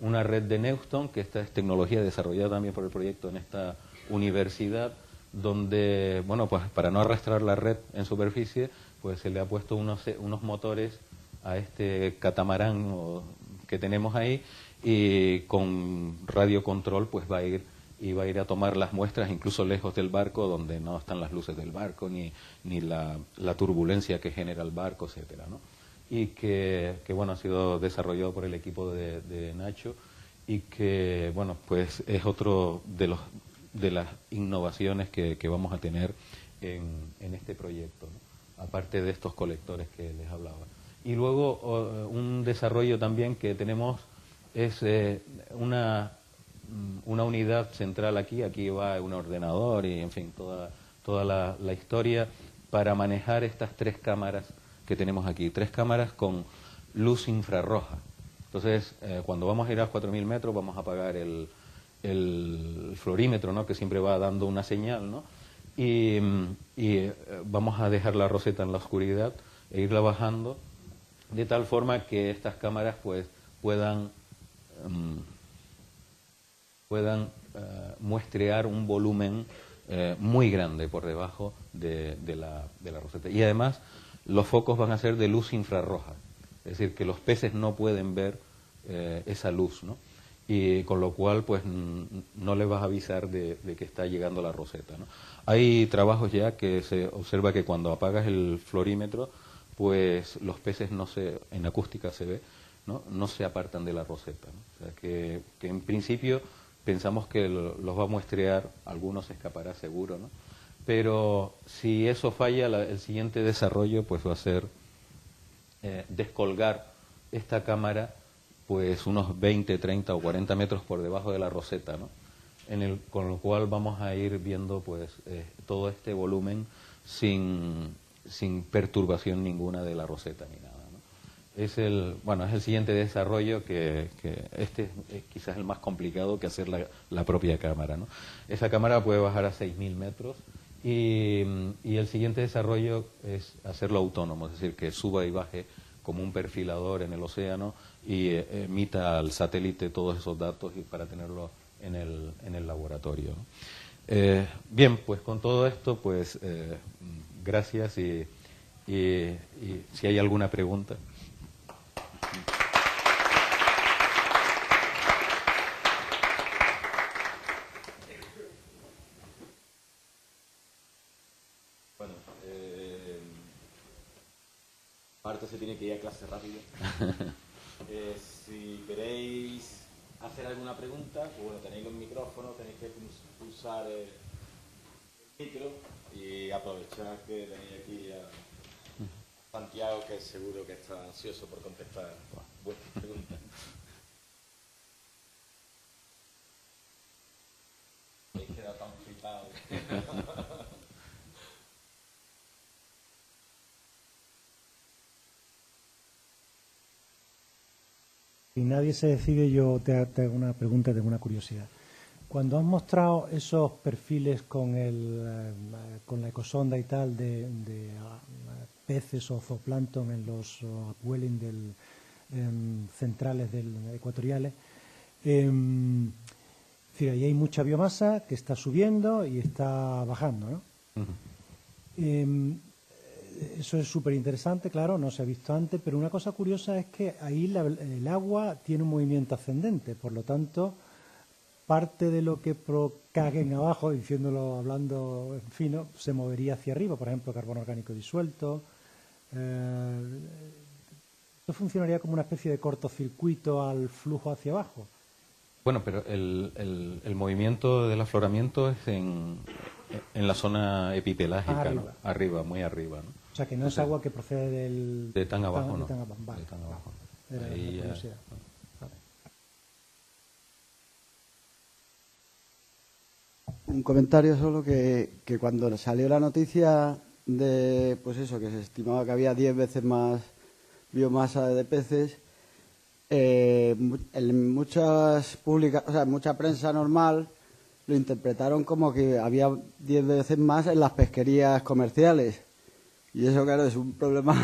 una red de Newton, que esta es tecnología desarrollada también por el proyecto en esta universidad, donde, pues para no arrastrar la red en superficie, pues se le ha puesto unos motores a este catamarán que tenemos ahí, y con radiocontrol pues va a ir a tomar las muestras incluso lejos del barco, donde no están las luces del barco ni la turbulencia que genera el barco, etcétera, ¿no? Y que ha sido desarrollado por el equipo de Nacho, y que pues es otro de las innovaciones que vamos a tener en este proyecto, ¿no? Aparte de estos colectores que les hablaba. Y luego un desarrollo también que tenemos Es una unidad central aquí va un ordenador y, en fin, toda la historia para manejar estas 3 cámaras que tenemos aquí. 3 cámaras con luz infrarroja. Entonces, cuando vamos a ir a 4.000 metros, vamos a apagar el fluorímetro, ¿no?, que siempre va dando una señal, ¿no? Y vamos a dejar la roseta en la oscuridad e irla bajando de tal forma que estas cámaras pues puedan muestrear un volumen muy grande por debajo de la roseta. Y además los focos van a ser de luz infrarroja, es decir, que los peces no pueden ver esa luz, ¿no? Y con lo cual pues no les vas a avisar de que está llegando la roseta, ¿no? Hay trabajos ya que se observa que cuando apagas el fluorímetro, pues los peces en acústica se ve, no se apartan de la roseta, ¿no? O sea que en principio pensamos que los va a muestrear, algunos se escapará seguro, ¿no? Pero si eso falla, el siguiente desarrollo pues va a ser descolgar esta cámara pues unos 20, 30 o 40 metros por debajo de la roseta, ¿no? Con lo cual vamos a ir viendo pues todo este volumen sin perturbación ninguna de la roseta ni nada, ¿no? Es el siguiente desarrollo que este es quizás el más complicado que hacer la propia cámara, ¿no? Esa cámara puede bajar a 6.000 metros y el siguiente desarrollo es hacerlo autónomo, es decir, que suba y baje como un perfilador en el océano y emita al satélite todos esos datos para tenerlo en el laboratorio, ¿no? Bien, pues con todo esto, pues gracias y si hay alguna pregunta. Bueno, Marta se tiene que ir a clase rápido. Si queréis hacer alguna pregunta, pues bueno, tenéis los micrófonos, tenéis que pulsar el micro y aprovechar que tenéis aquí a Santiago, que seguro que está ansioso por contestar vuestras preguntas. Habéis quedado tan flipados. Si nadie se decide, yo te hago una pregunta, tengo una curiosidad. Cuando has mostrado esos perfiles con la ecosonda y tal de peces o zooplancton en los upwelling centrales ecuatoriales, ahí hay mucha biomasa que está subiendo y está bajando, ¿no? Uh-huh. Eso es súper interesante, claro, no se ha visto antes, pero una cosa curiosa es que ahí el agua tiene un movimiento ascendente, por lo tanto, parte de lo que caguen abajo, hablando en fino, se movería hacia arriba, por ejemplo, carbono orgánico disuelto. Esto funcionaría como una especie de cortocircuito al flujo hacia abajo. Bueno, pero el movimiento del afloramiento es en la zona epipelágica, arriba, ¿no? Arriba, muy arriba, ¿no? O sea, que no es agua que procede de tan abajo, ¿no? De tan abajo, vale. De tan abajo. Era ahí la curiosidad. Vale. Un comentario solo que cuando salió la noticia de, pues eso, que se estimaba que había 10 veces más biomasa de peces, en mucha prensa normal lo interpretaron como que había 10 veces más en las pesquerías comerciales. Y eso, claro, es un problema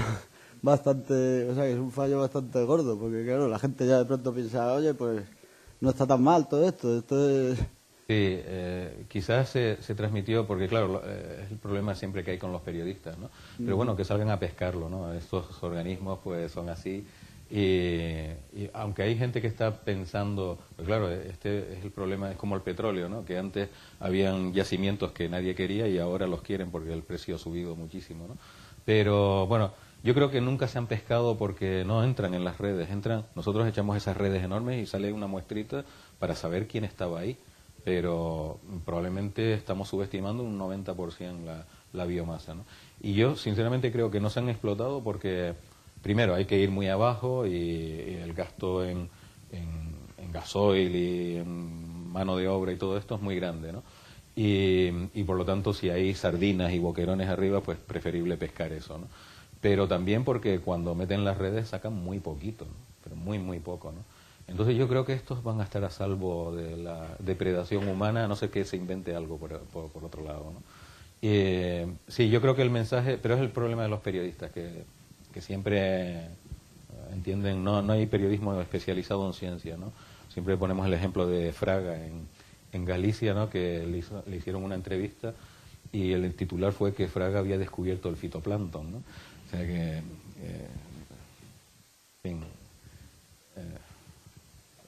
bastante, o sea, que es un fallo bastante gordo, porque, claro, la gente ya de pronto piensa, oye, pues no está tan mal todo esto es... Sí, quizás se transmitió, porque claro, es el problema siempre que hay con los periodistas, ¿no? Pero bueno, que salgan a pescarlo, ¿no? Estos organismos pues son así. Y aunque hay gente que está pensando, pues claro, este es el problema, es como el petróleo, ¿no? Que antes habían yacimientos que nadie quería y ahora los quieren porque el precio ha subido muchísimo, ¿no? Pero bueno, yo creo que nunca se han pescado porque no entran en las redes, nosotros echamos esas redes enormes y sale una muestrita para saber quién estaba ahí, pero probablemente estamos subestimando un 90% la biomasa, ¿no? Y yo sinceramente creo que no se han explotado porque primero hay que ir muy abajo y el gasto en en gasoil y en mano de obra y todo esto es muy grande, ¿no? Y por lo tanto, si hay sardinas y boquerones arriba, pues preferible pescar eso, ¿no? Pero también porque cuando meten las redes sacan muy poquito, ¿no? Pero muy, muy poco, ¿no? Entonces yo creo que estos van a estar a salvo de la depredación humana, a no ser que se invente algo por otro lado, ¿no? Sí, yo creo que el mensaje, pero es el problema de los periodistas, que siempre entienden, no hay periodismo especializado en ciencia, ¿no? Siempre ponemos el ejemplo de Fraga en Galicia, ¿no? Que le hicieron una entrevista y el titular fue que Fraga había descubierto el fitoplancton, ¿no? O sea que, en fin,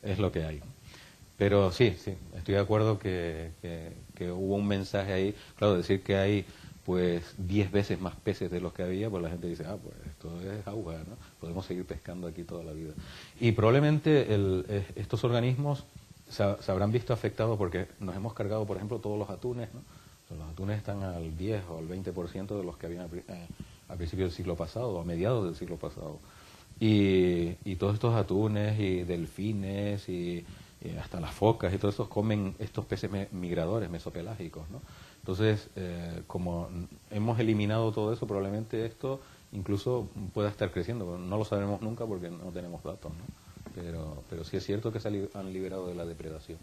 es lo que hay. Pero sí, estoy de acuerdo que hubo un mensaje ahí. Claro, decir que hay pues 10 veces más peces de los que había, pues la gente dice, pues esto es agua, ¿no? Podemos seguir pescando aquí toda la vida. Y probablemente estos organismos se habrán visto afectados porque nos hemos cargado, por ejemplo, todos los atunes, ¿no? Los atunes están al 10 o al 20% de los que habían a principios del siglo pasado, o a mediados del siglo pasado. Y todos estos atunes y delfines y hasta las focas y todo eso comen estos peces migradores mesopelágicos, ¿no? Entonces, como hemos eliminado todo eso, probablemente esto incluso pueda estar creciendo. No lo sabremos nunca porque no tenemos datos, ¿no? Pero sí es cierto que se han liberado de la depredación.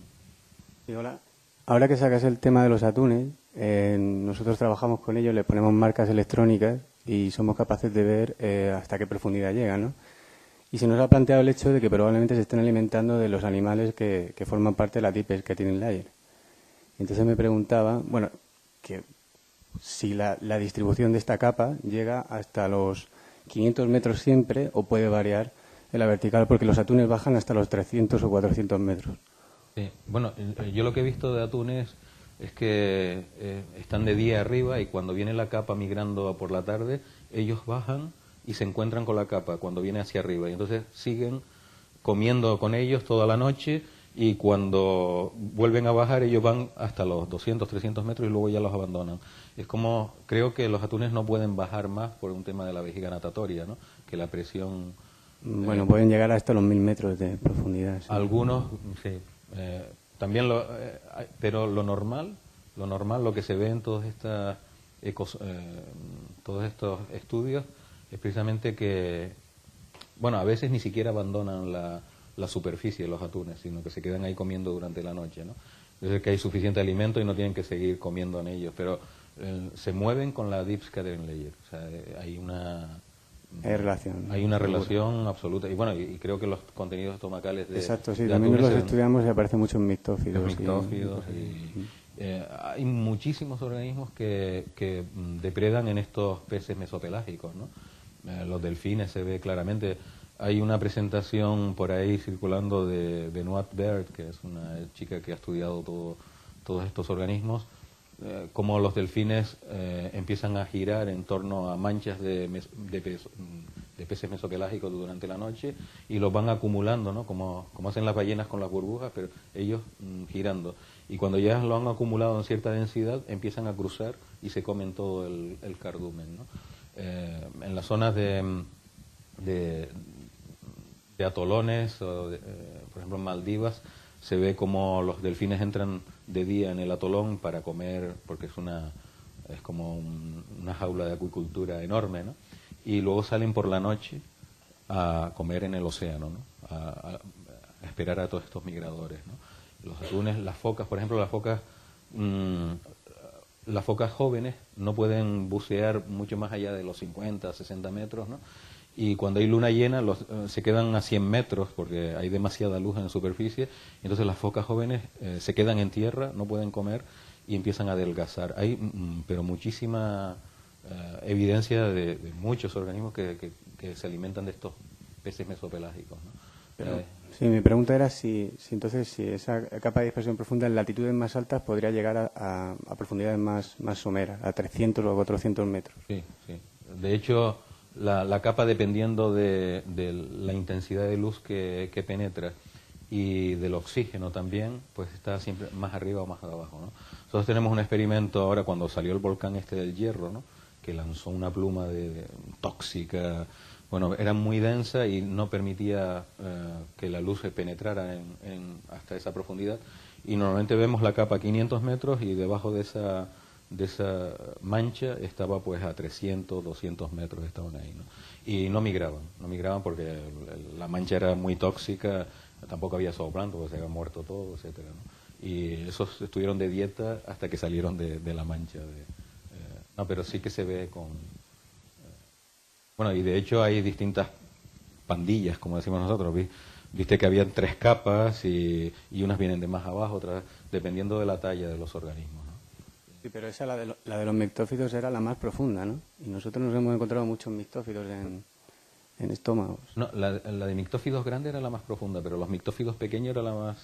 Sí, hola. Ahora que sacas el tema de los atunes, nosotros trabajamos con ellos, le ponemos marcas electrónicas y somos capaces de ver hasta qué profundidad llegan, ¿no? Y se nos ha planteado el hecho de que probablemente se estén alimentando de los animales que forman parte de la Deep Pescatine Layer. Entonces me preguntaba, bueno, que si la distribución de esta capa llega hasta los 500 metros siempre o puede variar en la vertical, porque los atunes bajan hasta los 300 o 400 metros. Sí, bueno, yo lo que he visto de atunes es que están de día arriba y cuando viene la capa migrando por la tarde, ellos bajan y se encuentran con la capa cuando viene hacia arriba y entonces siguen comiendo con ellos toda la noche y cuando vuelven a bajar ellos van hasta los 200, 300 metros y luego ya los abandonan. Es como, creo que los atunes no pueden bajar más por un tema de la vejiga natatoria, ¿no? Que la presión... Bueno, pueden llegar hasta los 1000 metros de profundidad. Sí. Algunos, sí. También pero lo normal, lo que se ve en todos estos estudios es precisamente que, bueno, a veces ni siquiera abandonan la superficie de los atunes, sino que se quedan ahí comiendo durante la noche, ¿no? Es que hay suficiente alimento y no tienen que seguir comiendo en ellos, pero se mueven con la Deep Scattering Layer, o sea, hay una relación absoluta y bueno, y creo que los contenidos estomacales de exacto, sí, de también atunes los estudiamos y aparecen muchos mictófilos. Hay muchísimos organismos que depredan en estos peces mesopelágicos, ¿no? Los delfines se ve claramente. Hay una presentación por ahí circulando de Benoit Baird, que es una chica que ha estudiado todos estos organismos, cómo los delfines empiezan a girar en torno a manchas de peces mesopelágicos durante la noche y los van acumulando, ¿no? Como hacen las ballenas con las burbujas, pero ellos girando. Y cuando ya lo han acumulado en cierta densidad, empiezan a cruzar y se comen todo el cardumen, ¿no? En las zonas de atolones, o por ejemplo en Maldivas, se ve como los delfines entran de día en el atolón para comer, porque es como una jaula de acuicultura enorme, ¿no? Y luego salen por la noche a comer en el océano, ¿no? A esperar a todos estos migradores, ¿no? Los atunes, las focas, por ejemplo, las focas jóvenes no pueden bucear mucho más allá de los 50, 60 metros, ¿no? Y cuando hay luna llena se quedan a 100 metros porque hay demasiada luz en la superficie, entonces las focas jóvenes se quedan en tierra, no pueden comer y empiezan a adelgazar. Hay pero muchísima evidencia de muchos organismos que se alimentan de estos peces mesopelágicos, ¿no? Sí, mi pregunta era si entonces si esa capa de dispersión profunda en latitudes más altas podría llegar a profundidades más someras, a 300 o 400 metros. Sí, sí. De hecho, la capa, dependiendo de la intensidad de luz que penetra y del oxígeno también, pues está siempre más arriba o más abajo, ¿no? Nosotros tenemos un experimento ahora cuando salió el volcán este del Hierro, ¿no? que lanzó una pluma tóxica. Bueno, era muy densa y no permitía que la luz se penetrara hasta esa profundidad. Y normalmente vemos la capa a 500 metros y debajo de esa mancha estaba pues a 300, 200 metros estaban ahí, ¿no? Y no migraban porque la mancha era muy tóxica, tampoco había zooplancton porque se había muerto todo, etcétera, ¿no? Y esos estuvieron de dieta hasta que salieron de la mancha. No, pero sí que se ve con... bueno, y de hecho hay distintas pandillas, como decimos nosotros. Viste que había 3 capas y unas vienen de más abajo, otras dependiendo de la talla de los organismos, ¿no? Sí, pero esa, la de los mictófidos, era la más profunda, ¿no? Y nosotros nos hemos encontrado muchos mictófidos en estómagos. No, la de mictófidos grande era la más profunda, pero los mictófidos pequeños era Vale,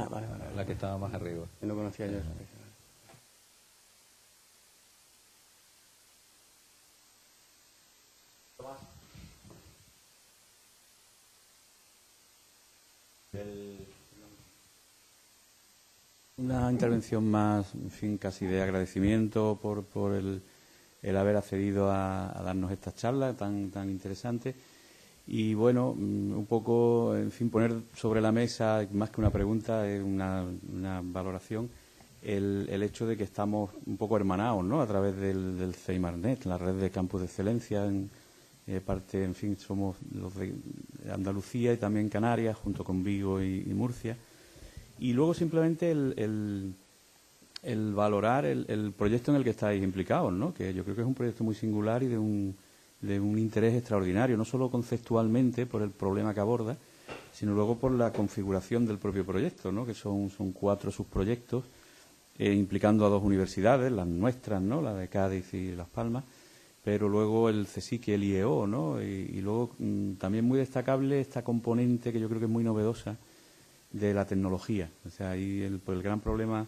vale. la que estaba más arriba. Yo no conocía yo eso. Una intervención más, en fin, casi de agradecimiento por el haber accedido a darnos esta charla tan interesante. Y bueno, un poco, en fin, poner sobre la mesa, más que una pregunta, es una valoración, el hecho de que estamos un poco hermanados, ¿no?, a través del CEIMARnet, la red de campus de excelencia, parte, en fin, somos los de Andalucía y también Canarias, junto con Vigo y Murcia. Y luego simplemente el valorar el proyecto en el que estáis implicados, ¿no?, que yo creo que es un proyecto muy singular y de un interés extraordinario, no solo conceptualmente por el problema que aborda, sino luego por la configuración del propio proyecto, ¿no?, que son 4 subproyectos, implicando a 2 universidades, las nuestras, ¿no?, la de Cádiz y Las Palmas, pero luego el CSIC y el IEO, ¿no?, y luego también muy destacable esta componente que yo creo que es muy novedosa de la tecnología. O sea, ahí el gran problema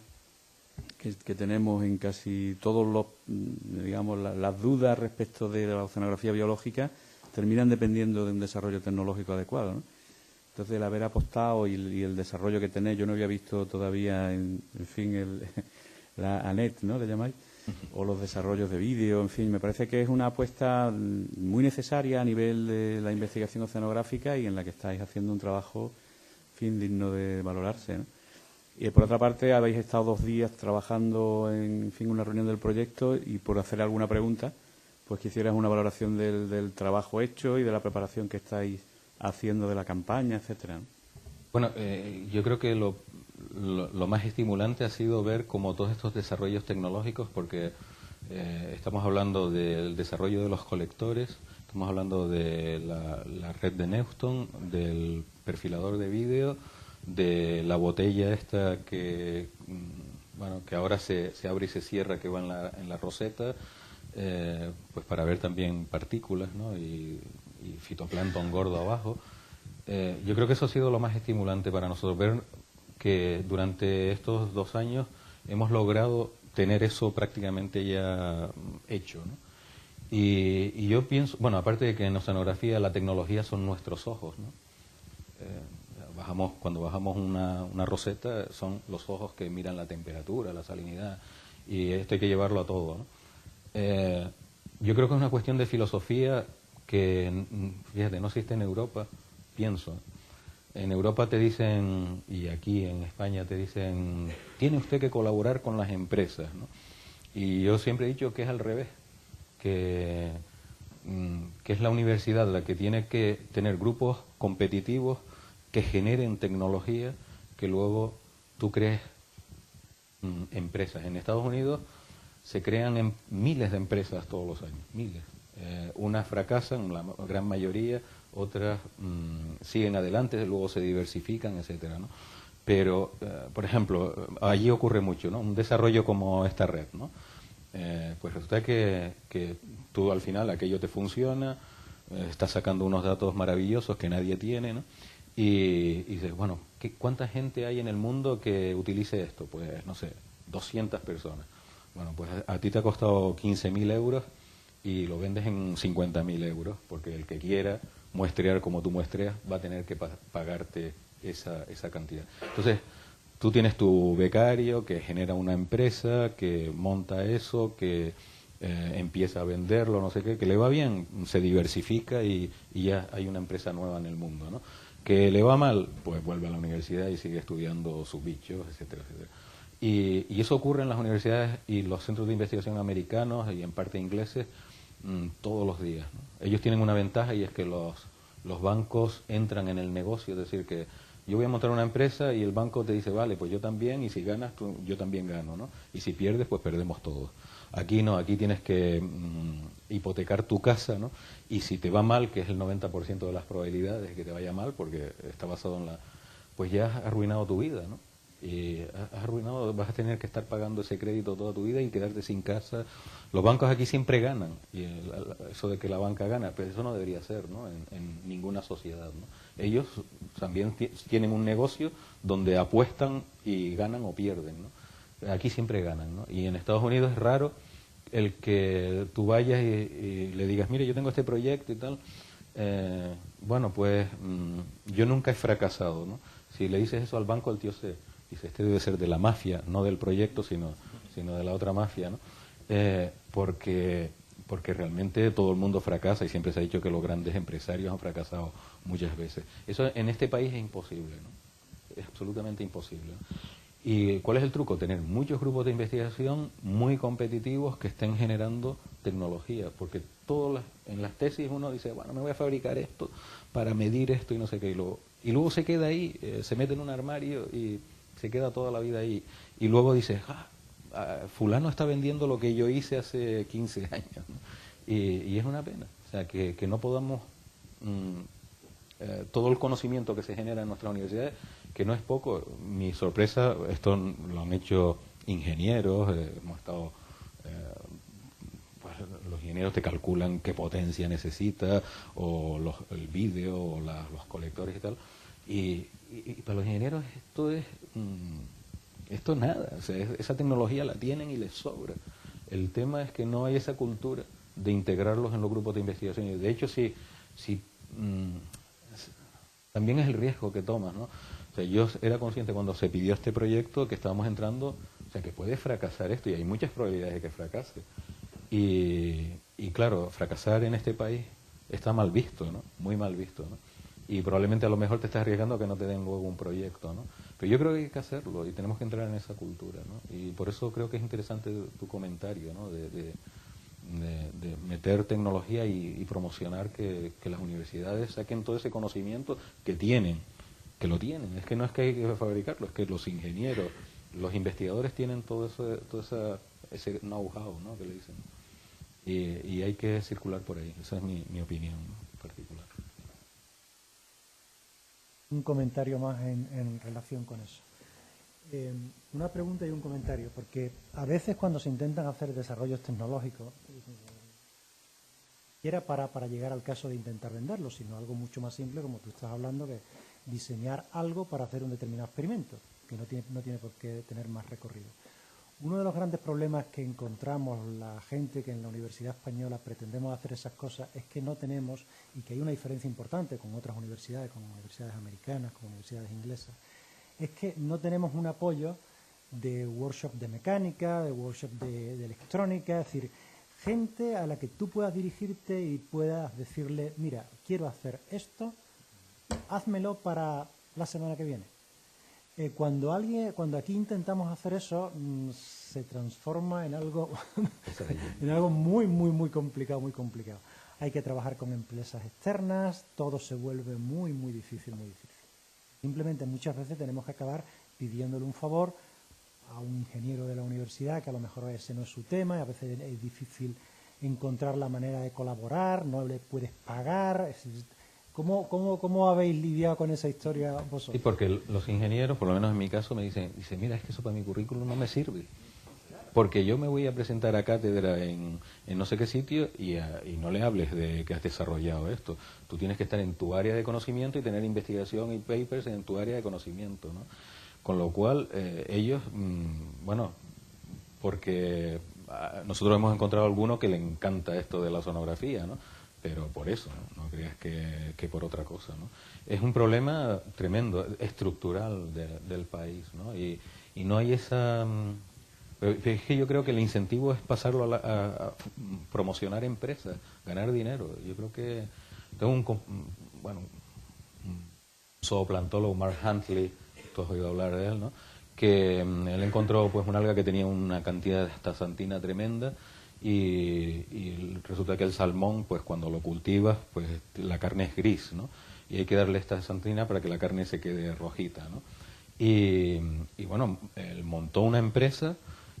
que tenemos en casi todos los, digamos, las dudas respecto de la oceanografía biológica terminan dependiendo de un desarrollo tecnológico adecuado, ¿no? Entonces, el haber apostado y el desarrollo que tenéis, yo no había visto todavía, en fin, la ANET, ¿no?, le llamáis, o los desarrollos de vídeo, en fin, me parece que es una apuesta muy necesaria a nivel de la investigación oceanográfica y en la que estáis haciendo un trabajo, en fin, digno de valorarse, ¿no? Y por otra parte, habéis estado 2 días trabajando en fin, una reunión del proyecto, y por hacer alguna pregunta, pues quisieras una valoración del trabajo hecho y de la preparación que estáis haciendo de la campaña, etcétera, ¿no? Bueno, yo creo que lo más estimulante ha sido ver cómo todos estos desarrollos tecnológicos, porque estamos hablando del desarrollo de los colectores, estamos hablando de la red de Newton, del perfilador de vídeo, de la botella esta que ahora se abre y se cierra, que va en la roseta, pues para ver también partículas, ¿no?, y fitoplancton gordo abajo. Yo creo que eso ha sido lo más estimulante para nosotros, ver que durante estos 2 años hemos logrado tener eso prácticamente ya hecho, ¿no? Y yo pienso, bueno, aparte de que en oceanografía la tecnología son nuestros ojos, ¿no? Cuando bajamos una roseta son los ojos que miran la temperatura, la salinidad, y esto hay que llevarlo a todo, ¿no? Yo creo que es una cuestión de filosofía que, fíjate, no existe en Europa, pienso. En Europa te dicen, y aquí en España te dicen, tiene usted que colaborar con las empresas, ¿no? Y yo siempre he dicho que es al revés, que es la universidad la que tiene que tener grupos competitivos que generen tecnología, que luego tú crees empresas. En Estados Unidos se crean miles de empresas todos los años, miles. Unas fracasan, la gran mayoría, otras siguen adelante, luego se diversifican, etcétera, ¿no? Pero, por ejemplo, allí ocurre mucho, ¿no? Un desarrollo como esta red, ¿no? Pues resulta que tú al final aquello te funciona, estás sacando unos datos maravillosos que nadie tiene, ¿no? Y dices, bueno, ¿cuánta gente hay en el mundo que utilice esto? Pues, no sé, 200 personas. Bueno, pues a ti te ha costado 15.000 euros y lo vendes en 50.000 euros, porque el que quiera muestrear como tú muestreas va a tener que pagarte esa cantidad. Entonces, tú tienes tu becario que genera una empresa, que monta eso, que empieza a venderlo, no sé qué, que le va bien, se diversifica y ya hay una empresa nueva en el mundo, ¿no? Que le va mal, pues vuelve a la universidad y sigue estudiando sus bichos, etcétera, etcétera. Y eso ocurre en las universidades y los centros de investigación americanos y en parte ingleses todos los días, ¿no? Ellos tienen una ventaja y es que los bancos entran en el negocio, es decir, que yo voy a montar una empresa y el banco te dice, vale, pues yo también, y si ganas, yo también gano, ¿no? Y si pierdes, pues perdemos todos. Aquí no, aquí tienes que hipotecar tu casa, ¿no? Y si te va mal, que es el 90% de las probabilidades de que te vaya mal, porque está basado en pues ya has arruinado tu vida, ¿no? Y has arruinado, vas a tener que estar pagando ese crédito toda tu vida y quedarte sin casa. Los bancos aquí siempre ganan, y eso de que la banca gana, pero eso no debería ser, ¿no? En ninguna sociedad, ¿no? Ellos también tienen un negocio donde apuestan y ganan o pierden, ¿no? Aquí siempre ganan, ¿no? Y en Estados Unidos es raro el que tú vayas y le digas, mire, yo tengo este proyecto y tal. Bueno, pues yo nunca he fracasado, ¿no? Si le dices eso al banco, el tío dice, este debe ser de la mafia, no del proyecto, sino de la otra mafia, ¿no? Porque realmente todo el mundo fracasa y siempre se ha dicho que los grandes empresarios han fracasado muchas veces. Eso en este país es imposible, ¿no? Es absolutamente imposible, ¿no? ¿Y cuál es el truco? Tener muchos grupos de investigación muy competitivos que estén generando tecnología, porque en las tesis uno dice, bueno, me voy a fabricar esto para medir esto y no sé qué, y luego se queda ahí, se mete en un armario y se queda toda la vida ahí. Y luego dice, fulano está vendiendo lo que yo hice hace 15 años, ¿no? Y es una pena, o sea, que no podamos... todo el conocimiento que se genera en nuestras universidades, que no es poco. Mi sorpresa, esto lo han hecho ingenieros, hemos estado... pues los ingenieros te calculan qué potencia necesita, o el vídeo, o los colectores y tal. Y para los ingenieros esto es nada, o sea, esa tecnología la tienen y les sobra. El tema es que no hay esa cultura de integrarlos en los grupos de investigación. Y de hecho, también es el riesgo que tomas, ¿no? O sea, yo era consciente cuando se pidió este proyecto que estábamos entrando, o sea, que puede fracasar esto y hay muchas probabilidades de que fracase. Y claro, fracasar en este país está mal visto, ¿no? Muy mal visto, ¿no? Y probablemente a lo mejor te estás arriesgando a que no te den luego un proyecto, ¿no? Pero yo creo que hay que hacerlo y tenemos que entrar en esa cultura, ¿no? Y por eso creo que es interesante tu comentario, ¿no? De meter tecnología y promocionar que las universidades saquen todo ese conocimiento que lo tienen. Es que no es que hay que fabricarlo, es que los ingenieros, los investigadores tienen todo ese know-how, ¿no? Que le dicen. Y hay que circular por ahí. Esa es mi opinión, ¿no? Particular. Un comentario más en relación con eso. Una pregunta y un comentario, porque a veces cuando se intentan hacer desarrollos tecnológicos, era para llegar al caso de intentar venderlo, sino algo mucho más simple, como tú estás hablando, de diseñar algo para hacer un determinado experimento, que no tiene por qué tener más recorrido. Uno de los grandes problemas que encontramos la gente que en la Universidad Española pretendemos hacer esas cosas es que no tenemos, y que hay una diferencia importante con otras universidades, con universidades americanas, con universidades inglesas, es que no tenemos un apoyo de workshop de mecánica, de workshop de electrónica, es decir, gente a la que tú puedas dirigirte y puedas decirle, mira, quiero hacer esto, házmelo para la semana que viene. Cuando aquí intentamos hacer eso, se transforma en algo muy, muy, muy complicado, muy complicado. Hay que trabajar con empresas externas, todo se vuelve muy, muy difícil, muy difícil. Simplemente muchas veces tenemos que acabar pidiéndole un favor a un ingeniero de la universidad, que a lo mejor ese no es su tema, y a veces es difícil encontrar la manera de colaborar, no le puedes pagar. ¿Cómo habéis lidiado con esa historia vosotros? Sí, porque los ingenieros, por lo menos en mi caso, me dicen, mira, es que eso para mi currículum no me sirve. Porque yo me voy a presentar a cátedra en no sé qué sitio y no le hables de que has desarrollado esto. Tú tienes que estar en tu área de conocimiento y tener investigación y papers en tu área de conocimiento, ¿no? Con lo cual, ellos, bueno, porque nosotros hemos encontrado a alguno que le encanta esto de la sonografía, ¿no? Pero por eso, no creas que por otra cosa, ¿no? Es un problema tremendo, estructural del país, ¿no? Y no hay esa Pero es que yo creo que el incentivo es pasarlo a promocionar empresas, ganar dinero. Yo creo que tengo bueno, un zooplantólogo, Mark Huntley, tú has oído hablar de él, ¿no? Que él encontró pues un alga que tenía una cantidad de astaxantina tremenda y resulta que el salmón, pues cuando lo cultivas, pues la carne es gris, ¿no? Y hay que darle astaxantina para que la carne se quede rojita, ¿no? Y bueno, él montó una empresa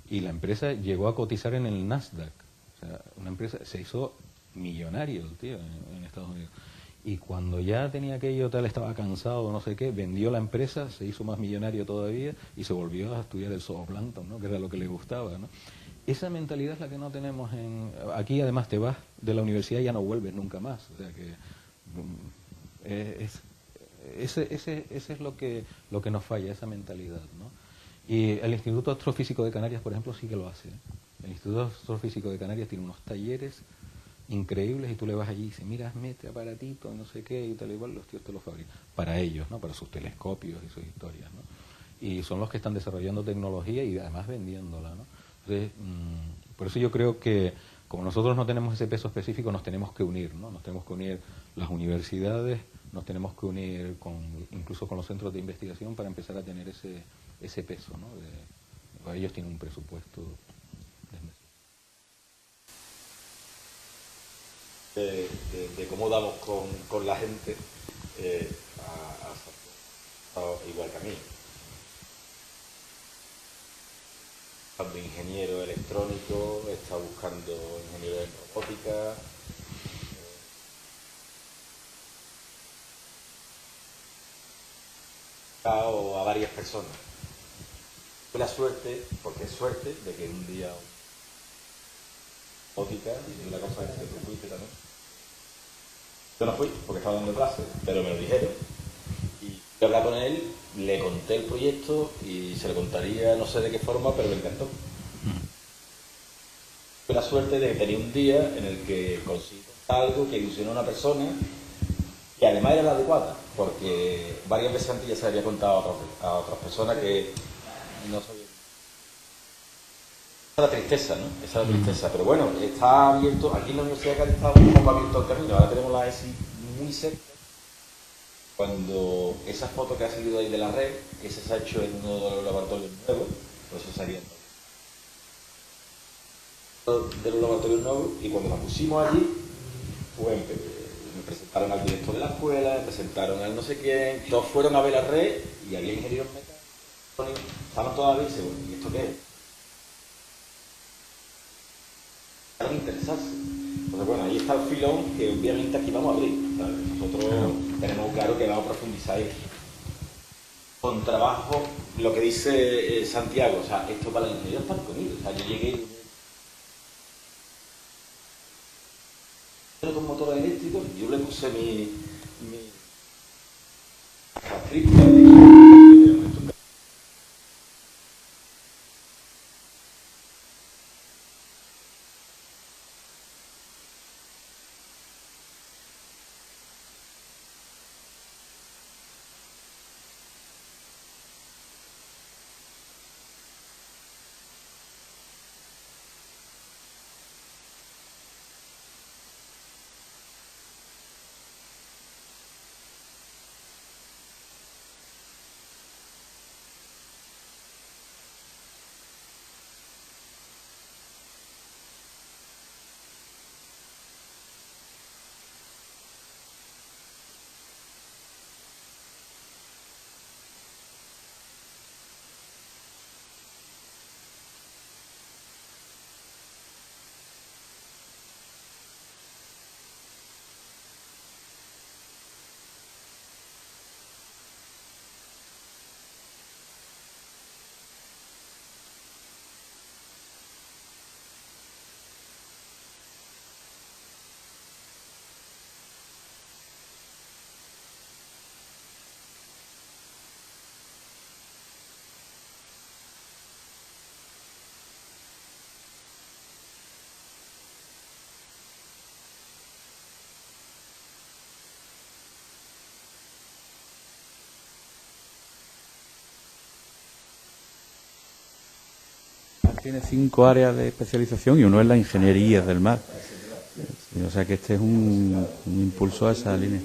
y la empresa llegó a cotizar en el Nasdaq. O sea, una empresa, se hizo millonario el tío en Estados Unidos. Y cuando ya tenía aquello tal, estaba cansado, no sé qué, vendió la empresa, se hizo más millonario todavía y se volvió a estudiar el zooplancton, ¿no? Que era lo que le gustaba, ¿no? Esa mentalidad es la que no tenemos aquí. Además te vas de la universidad y ya no vuelves nunca más. O sea que ese es lo que nos falla, esa mentalidad, ¿no? Y el Instituto Astrofísico de Canarias, por ejemplo, sí que lo hace, ¿eh? El Instituto Astrofísico de Canarias tiene unos talleres increíbles y tú le vas allí y dices, mira, mete aparatito, no sé qué, y tal igual, los tíos te lo fabrican. Para ellos, ¿no? Para sus telescopios y sus historias, ¿no? Y son los que están desarrollando tecnología y además vendiéndola, ¿no? Entonces, por eso yo creo que como nosotros no tenemos ese peso específico, nos tenemos que unir, ¿no? Nos tenemos que unir las universidades, nos tenemos que unir incluso con los centros de investigación para empezar a tener ese peso, ¿no? Ellos tienen un presupuesto de cómo damos con la gente igual que a mí. Buscando ingeniero electrónico, está buscando ingeniero de robótica. O a varias personas. Tuve la suerte, porque es suerte, de que un día robótica y una cosa que tú fuiste también. Yo no fui porque estaba dando clases, pero me lo dijeron. Y yo hablé con él, le conté el proyecto y se lo contaría no sé de qué forma, pero me encantó. Tuve la suerte de que tenía un día en el que conseguí algo que ilusionó a una persona y además era la adecuada, porque varias veces antes ya se había contado a otras personas que no sabían. Esa es la tristeza, ¿no? Esa es la tristeza. Pero bueno, está abierto, aquí en la Universidad de Cádiz está un poco abierto el camino, ahora tenemos la ESI muy cerca. Cuando esa foto que ha salido ahí de la red, ese se ha hecho en uno de los laboratorios nuevos, pues eso sería de los laboratorios nuevos, y cuando la pusimos allí, pues me presentaron al director de la escuela, me presentaron al no sé quién, todos fueron a ver la red y había ingenieros mecánicos, estaban todavía y dicen, ¿y esto qué es? Para interesarse. Entonces, bueno, ahí está el filón que obviamente aquí vamos a abrir, ¿sabes? Nosotros tenemos claro que vamos a profundizar ahí. Con trabajo, lo que dice Santiago, o sea, esto para el ingeniero está conmigo. O sea, yo llegué con motor eléctrico, yo le puse mi tiene 5 áreas de especialización y uno es la ingeniería del mar. O sea que este es un impulso a esa línea.